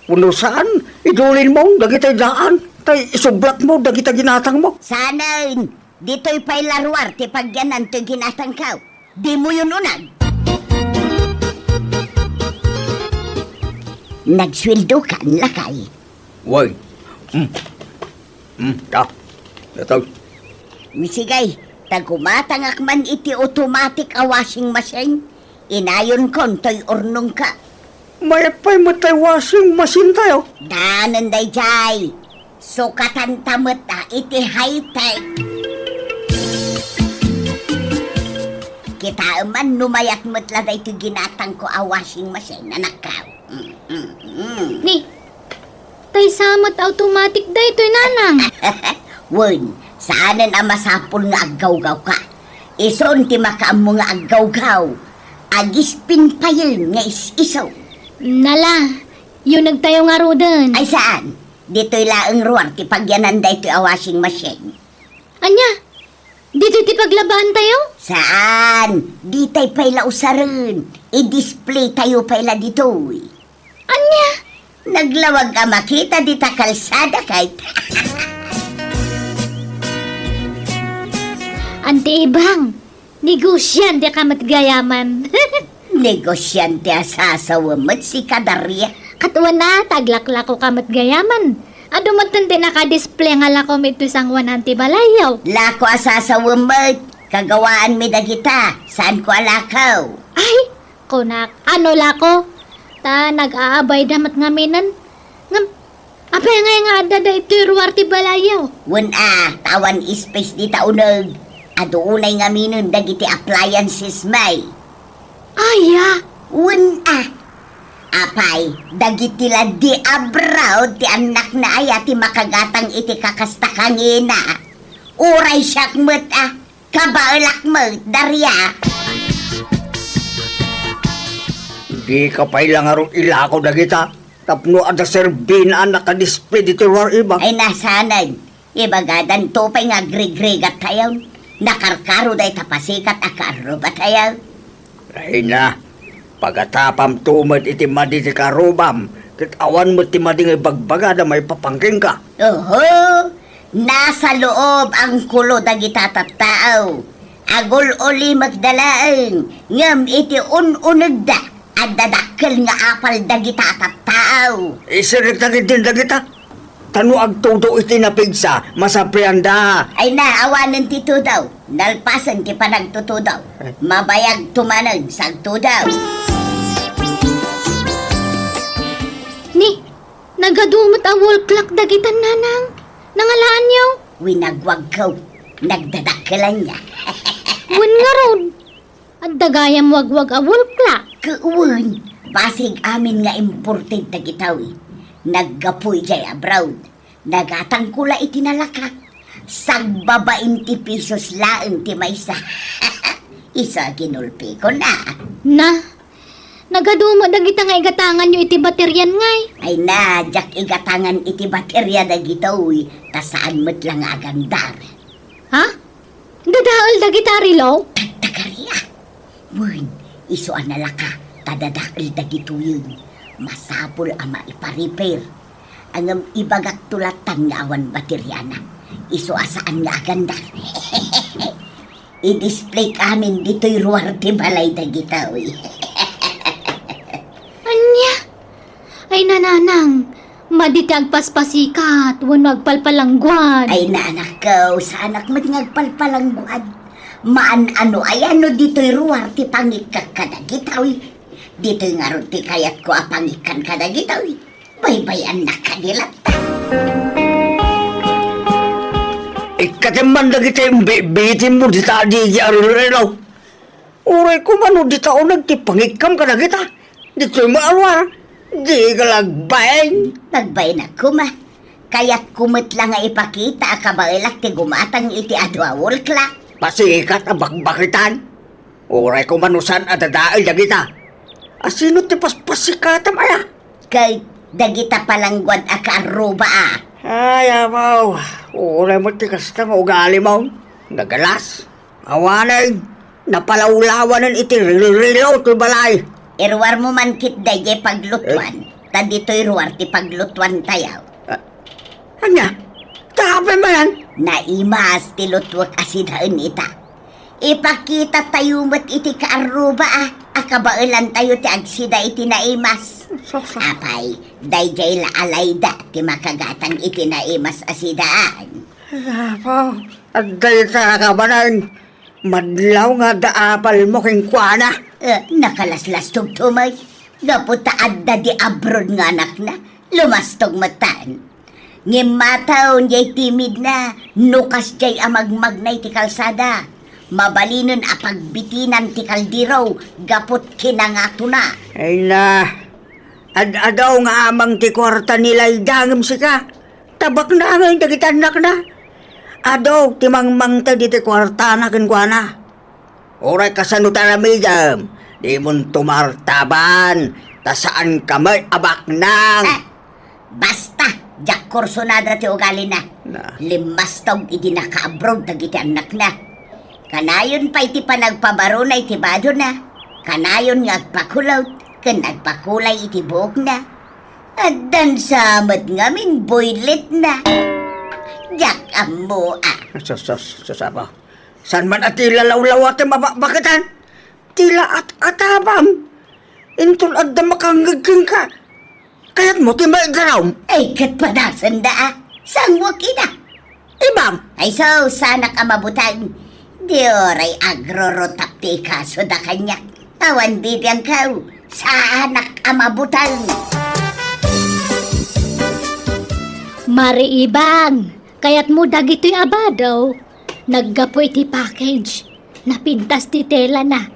Kuno saan? Idulin mo, dagitay daan. Tay, isublak mo, dagita ginatang mo. Sana, dito'y pa'y laruar, ti pagyanan to'y ginatang kao. Di mo yun unag. Nagsweldo ka, ang lakay. Woy. Ta. Ito. Misigay, tagumatangak man iti automatic a washing machine. Inayon kon to'y urnong ka. May pa'y matay washing machine tayo. Danan day jay. Sukatan tamot iti high-tech. Kita man numayat mo't laday ito ginatang ko a washing machine, anak ka. Ni, tay samot automatic da ito'y nanang. Wun, saanan ang masapul nga aggaw-gaw ka. Ison ti makaam mo nga aggaw-gaw. Agis pinpayil nga is-isaw. Nala, yun nagtayo nga rodan. Ay saan? Dito'y laang ruwar ti pagyanan da ito'y a washing machine. Anya, dito ti paglabaan tayo? Saan? Di tayo payla usarin. I-display tayo payla dito'y. Anya, Naglawag ka makita di ta kalsada kahit. Ante Ibang, negosyante ka matgayaman. Negosyante asasawa mo't si Kadarya. Katuan na, taglaklako ka matgayaman. Ado matante naka-display nga lako may isang 100 balayaw. Lako asasawa mo't kagawaan mi dagita. Saan ko alakaw? Ay, kunak, ano lako? Ta, nag-aabay damat ngaminan. Apay nga ada da ito'y ruwar ti balayaw. Tawan space di taunag. Adoonay nga minun dagiti appliances may. Aya, Apay, dagiti la di abroad ti anak na aya ti makagatang iti kakastakangina. Uray siyak mo't kabalak mo't darya. Di ka pa'y lang arong ilako dagita. Tapno ada serbin anak ka-display dito war iba. Ay nasanay, ibagadan to pa'y nga grig-grigat tayo. Nakarkaro day tapasikat akaro ba tayo? Ay na, pagkatapam tumad iti madi ti karubam, kitawan mo ti madi nga bagbagada may papangking ka. Oho, nasa loob ang kulo dagita tattao. Agol uli magdalaan, ngam iti ununag da, at dadakkel nga apal dagita tattao. Isirit na din dagita. Tano agtudo iti napigsa, masaprianda. Ay na, awanan ti daw, nalpasan ti panagtuto daw. Mabayag tumanag sa daw. ni, nagadumot a wall clock dagitan nanang. Nangalaan niyo? Winagwag ko, nagdadakkelan niya. Wan nga ron. At dagayam wagwag a wall clock. Kuun, basig amin nga imported na gitawi. Naggapoy jay abroad. Nagatangkula itinalaka. Sagbabain ti pesos laeng ti maysa. Isa ginulpi ko na. Na, nagadumot dagita nga igatangan niyo iti bateryan ngay. Ay na, jak igatangan iti baterya na gitawi. Tasaan mo't lang agandar. Ha? Dadaal dagita rilo? Tagarya. Wun, iso analaka. Tadadaal na gituyun. Masapol ama ipa-repair. Ang ibagak tulatan nga awan bateryana. Iso asaan nga agandar. I-display kamin dito'y ruwar ti balay na gitawi. Anya? Ay nananang, maditi agpaspasikat, wano agpalpalangguan. Ay naanak ko, sa anak mo ngagpalpalangguad. Maan ano ay ano dito'y ruwar ti pangikak kadagitawi. Dito'y nga ron ti kayat ko apangikan kadagitawi. Baybayan na kadilata. Ikatiman dagita yung bitin mo dita adigi arulelaw. Uray ko mano dita o nagtipangikam ka dagita. Dito yung maalwar. Di ka lagbayin. Nagbay na kuma. Kayat kumit lang nga ipakita akabailak ti gumatang iti adwawol klak. Pasikat ang bakbakitan. Uray ko manusan at dadaal dagita. Asino ti paspasikatam aya? Kay dagita palangguad akaruba Ay, amaw. Uray mo ti kasta nga ugali mo. Nagalas. Awanay. Napalawlawanan iti rilo ti balay. Irwar mo man kit daye paglutuan. Ta dito'y ruwar ti paglutuan tayaw. Anya? Tapay man. Naimas tilutwak asidaan ita. Ipakita tayo mat iti kaaruba akabailan tayo ti agsida iti naimas. Apay, dayjay la alayda ti makagatang iti naimas asidaan. Apo, at dahil sa kabanan, madlaw nga daapal mo king kuana. Nakalaslas tugtumay. Gaputa adda di abroad nga anak na. Lumastog matan. Ngimataw jay timid na. Nukas jay amagmagnay ti kalsada. Mabalinon apagbitinan ti kaldiraw. Gaput kinangato na. Ay na, adaw nga amang ti kwarta nila idangam sika. Tabak na ngayon tagitanak na. Adaw, timangmang ta di ti kwarta na kinkwana. Oray kasanutan na midam. Di mon tumartaban. Tasaan kamay abak nang. Basta, jak korsonada ti ugali na. Limas taog iti naka-abroad tagiti anak na. Kanayon pa iti panagpabaro na iti bado na. Kanayon nga agpakulot, kan agpakulay iti buhok na. At dan samat ngamin boylet na. Jak amo Sasapa. San man at ilalawlaw at mabakatan? Tila at atabang. Intul at damakangagking ka. Kaya't mo timay garaw. Ay katpadasan da sangwak ina. Ibang. Ay so, sana ka mabutang. Di oray agrorotap ti kaso da kanyak. Awan di diyang kau. Sa anak amabutang. Mari ibang, kaya't mo dagito'y abadaw. Naggapo iti package. Napintas ti tela na.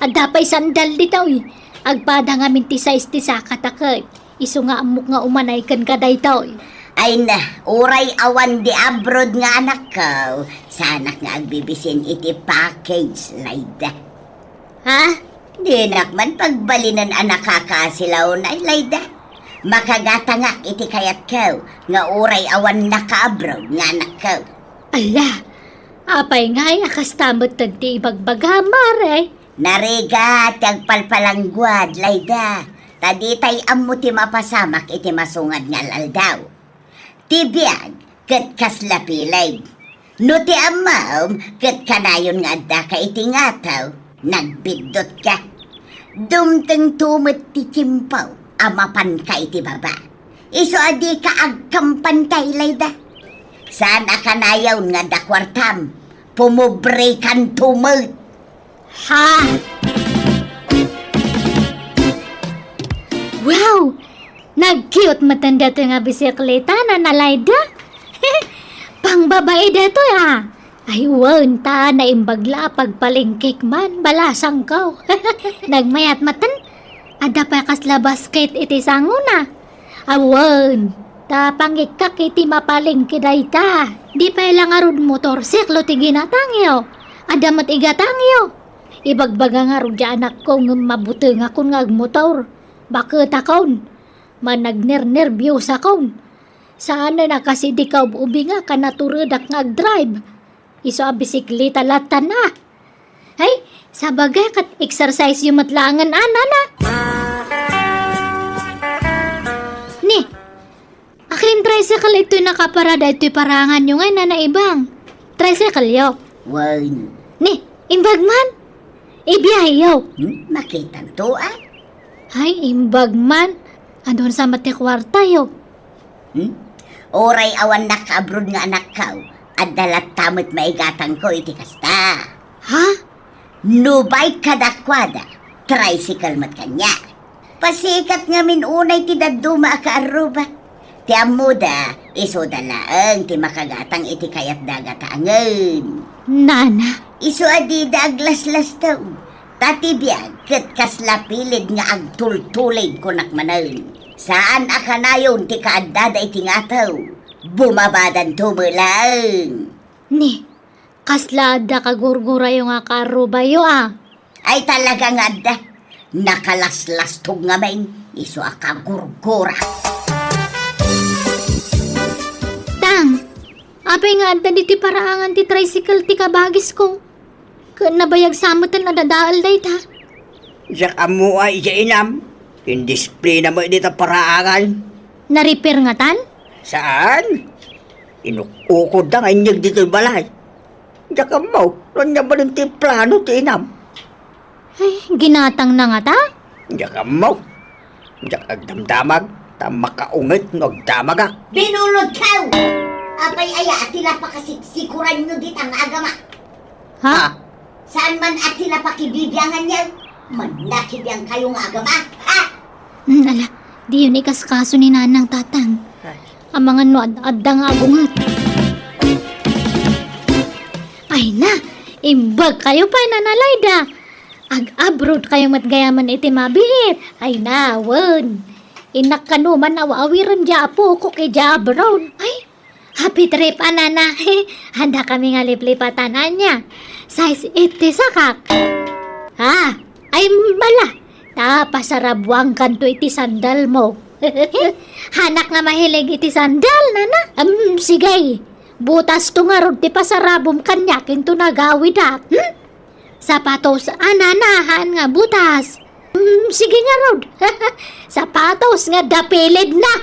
At dapay sandal di tao'y. Agpada nga minti size ti sakatakot. Iso nga amok nga umanay kan kaday tao'y. Ay na, uray awan di abroad nga anak ko. Sa anak nga agbibisin iti package, Layda. Ha? Di nakman pagbalinan anak kakasilaw na, Layda. Makagatangak iti kayat ko, nga uray awan naka-abroad nga anak ko. Ala, apay nga'y akastamot tagti ibagbaga, mare. Nariga, tagpalpalangguad, Layda. Taditay amo ti mapasamak iti masungad nga laldaw. Ti Biag, kat kaslapilay. No ti amaw, kat kanayon nga adda ka iti ngataw, nagbidot ka. Dumteng tumot ti timpaw, amapan ka iti baba. Iso adi ka agkampantay, Layda. Saan akanayon nga dakwartam, pumubre kan tumot. Ha? Wow! Nag-cute matanda to nga bisikleta na nalayda. Pang babae dito ya. Ay ta na imbagla pagpalingkik man balasang ko. Nagmayat matan. Ada pa kasla basket iti sanguna. Awan. Ta pangikak iti mapalingki dayta. Di pa ilang arud motorsiklo ti ginatangyo. Ada mat igatangyo. Ibagbaga nga rud anak ko ng mabuti nga kun nga agmotor. Bakit akon? Managner-nervyos akon. Saan na kasi di ka ubi nga ka naturudak nga drive. Iso a bisikleta latan na. Ay, sabagay kat exercise yung matlangan ana na. Ni, aking tricycle ito'y nakaparada ito'y parangan yung nga na ibang. Tricycle yo. Wan. Ni, imbag man. Ibiyahe yo. Makitang to Ay, imbag man. Andun sa matikwarta yo. Oray awan naka-abroad nga anak ko. At dalat tamot maigatang ko iti kasta. Ha? Nubay kadakwada. Tricycle mat kanya. Pasikat nga minunay ti daduma akaaruba. Ti amuda, iso dalaang ti makagatang iti kayat dagatangan. Nana. Iso adida aglaslas daw. Tati Biag, kat kaslapilid nga agtultulid ko nakmanan. Saan akanayon ti kaadada iti ngataw? Bumabadan tumulang. Ni, kaslada kagurgura yung akaruba yo Ay talaga nga da. Nakalaslas tog nga main. Iso akagurgura. Tang, apay nga adda di ti paraangan ti tricycle ti kabagis ko. Nabayag samutan na dadaal day ta. Yak amo ay iya inam. Yung display na mo dito paraangan. Na-repair nga tan? Saan? Inukukod na ngayong dito'y balay. Diyan ka mo, ron niya ba rin ti plano ti inam? Ay, ginatang na nga ta? Diyan ka mo, diyan ka damdamag, ta makaungit nagdamaga. Binulod ka! Apay aya, atila pa kasiksikuran nyo dit ang agama. Ha? Saan man atila pa kibibiyangan niya? Manakibiyang kayong agama, ha? Ala, di yun ikaskaso ni Nanang Tatang. Ang mga noad-adda nga agungat. Ay na, imbag kayo pa Nanalayda. Ag-abroad kayo matgayaman iti mabihit. Ay na, won. Inak kanuman awa-awiran dya po ko kay dya abroad. Ay, happy trip anana. Handa kami nga liplipatanan niya. Size 80 sakak. Ha? Ay mala. Tapasarabwang kanto iti sandal mo. Hanak nga mahilig iti sandal, nana. Sigay. Butas to nga rod ti pasarabom kanyakin to nagawid ha. Sapatos, ananahan nga butas. Sige nga rod. Sapatos nga dapilid na.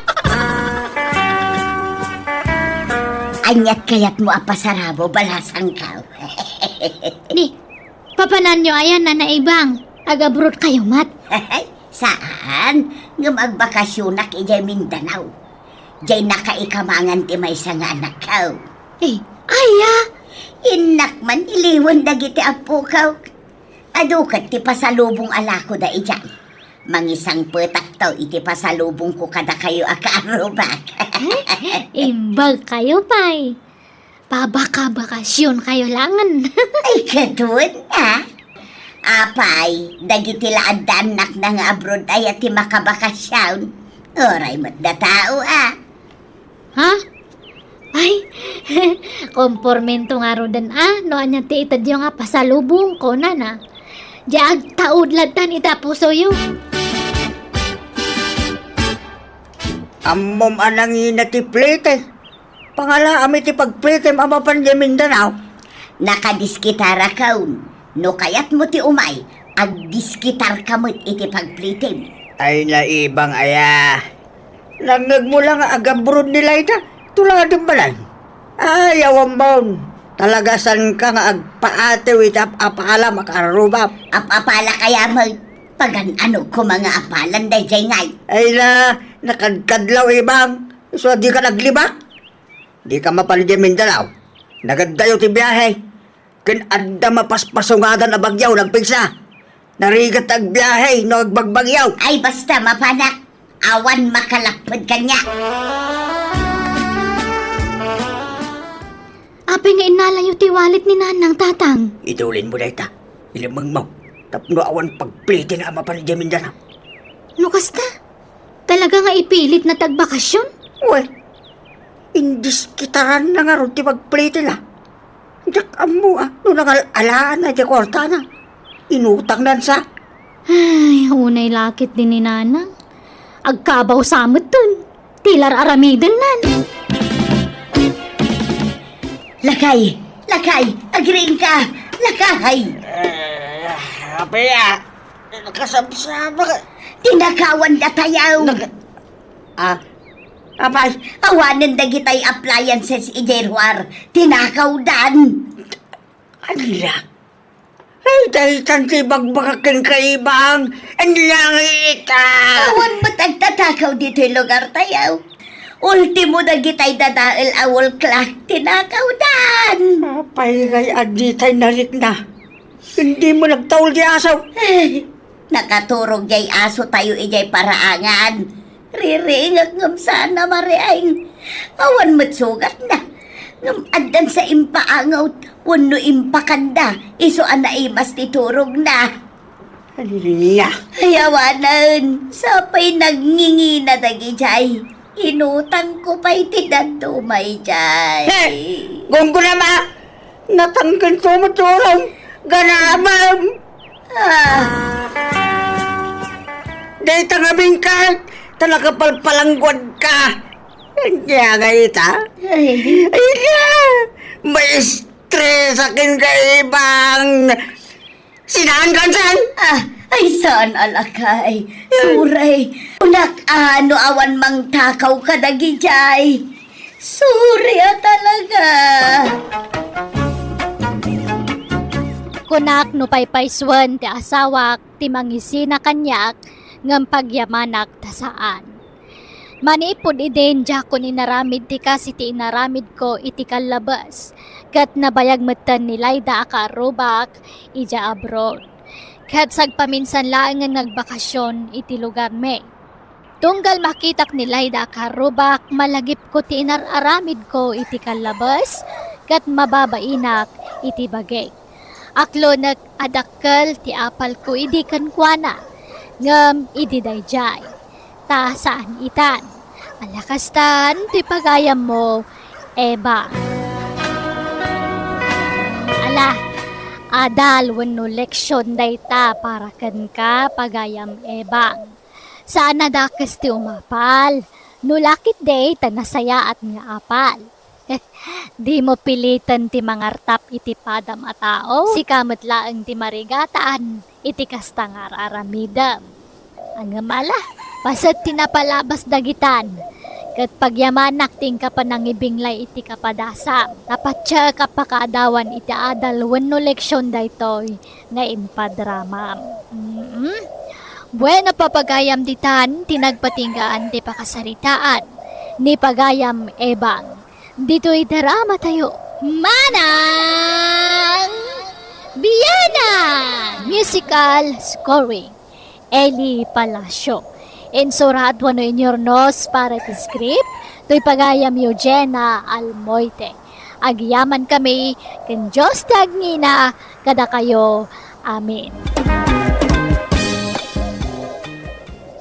Anyat kayat mo apasarabo balasang ka. Ni, papanan nyo ayan na naibang. Agabrod kayo mat. Saan? Nga magbakasyon nak ijay Mindanao. Jay nakaikamangan ti may nga anak ka. Eh, aya. Inak man iliwan dagiti apo ka. Adukat ti pasalubong alako da ijay. Mangisang petak to iti pasalubong ko kada kayo akaarubak. Imbag kayo pay. Pabaka-bakasyon kayo langan. Ay katun na. Apay, dagiti laadanak na nga abroad ay ati makabakasyon. Oray mo't da tao Ha? Ay, kompormento nga rodan no anya ti itad yung nga pasalubong ko na. Diag taud latan itapuso yung. Amom anangin na ti plete. Pangala ami ti pagplete amapan di Mindanao. Nakadiskitara kaun. No kayat mo ti umay, agdiskitar kamot iti pagplitim. Ay naibang aya. Langag mo lang agabrod nila ita. Tulad din balan. Ay, awambon. Talagasan ka nga agpaatew ita apala makarubap. Apapala kaya mo, pagan ano ko mga apalan day jay ngay. Ay na, nakadkadlaw ibang. So di ka naglibak. Di ka mapalid yung Mindanao. Nagadayo ti biyahe. Kinadda mapaspasungadan na bagyaw, nagpigsa. Narigat ag biyahe, no agbagbagyaw. Ay basta mapanak, awan makalapad kanya. Apay nga inalayo ti walit ni Nanang Tatang. Idulin mo na ita. Ilimang mo. Tapno awan pagplite na mapalid yung Mindanao. No kasta? Talaga nga ipilit na tagbakasyon? Uwe, indiskitaran na nga ron ti pagplite na. Dak amo no nangalaan na di kwarta na. Inutang nan sa. Ay, unay lakit din ni Nanang. Agkabaw samot dun. Tilar aramidan nan. Lakay, agriin ka, lakay. Apaya, nakasabsaba ka. Tinakawan na tayaw. Apay, Awanan dagitay appliances ijerwar, tinakaw dan. anila. Ay, dahitan ti bagbakakin kaibang. Anlang ita. Awan mo tagtatakaw dito'y lugar tayaw. Ultimo dagitay dadael awol klak, tinakaw dan. Apay, kay aditay narik na. Hindi mo nagtaul di asaw. Nakaturog jay aso tayo ijay paraangan. Riringag ngam sana mariaing. Awan matsugat na. Ngam adan sa impaangaw, wano impakanda. Iso anaimas titurog na. Anila. Ayawanan, sapay nagngingi na dagi jay. Inutang ko pa'y tidadumay jay. Gunggo na ma. Natanggan ko matulong. Ganamam. Dahil tangabing ka. Talaga palpalangguad ka. Kaya nga ita. Ay na. May stress akin kaibang. Sinahan ka saan? Ay saan alakay. Suray. Unak ano awan mang takaw ka dagi jay. Surya talaga. Kunak no paypayswan ti asawak ti mangisina kanyak ngam pagyamanak tasaan. Manipod iden jakon inaramid ti kasi ti inaramid ko iti kalabas. Kat nabayag matan ni Laida akarubak ija abroad. Kat sagpaminsan laang nga nagbakasyon iti lugar me. Tunggal makitak ni Laida karubak, malagip ko ti inararamid ko iti kalabas, kat mababainak iti bagay. Aklo nag-adakkel ti apal ko idi kankwana, ngam idi dayjay. Ta saan itan? Alakastan ti pagayam mo, Eba. Ala, adal wenno leksyon dayta para ken ka pagayam Ebang. Saan nadakas ti umapal? Nulakit day tanasaya at nga apal. Di mo pilitan ti mangartap iti padam a tao, si kamat laeng ti marigataan, iti kastangar aramidam. Ang mala, pasat tinapalabas dagitan, kat pagyamanak ting kapanangibinglay iti kapadasam, tapatsa kapakadawan iti adal wenno leksyon daytoy nga impadramam. Bueno papagayam ditan, tinagpatinggaan ti pakasaritaan, ni pagayam Ebang. Dito'y drama tayo, Manang Bianang! Musical scoring, Eli Palacio. Insurat wano inyornos para ti script, to'y pagayam Eugena Almoite. Agyaman kami, ken Diyos tagngina, kada kayo. Amen.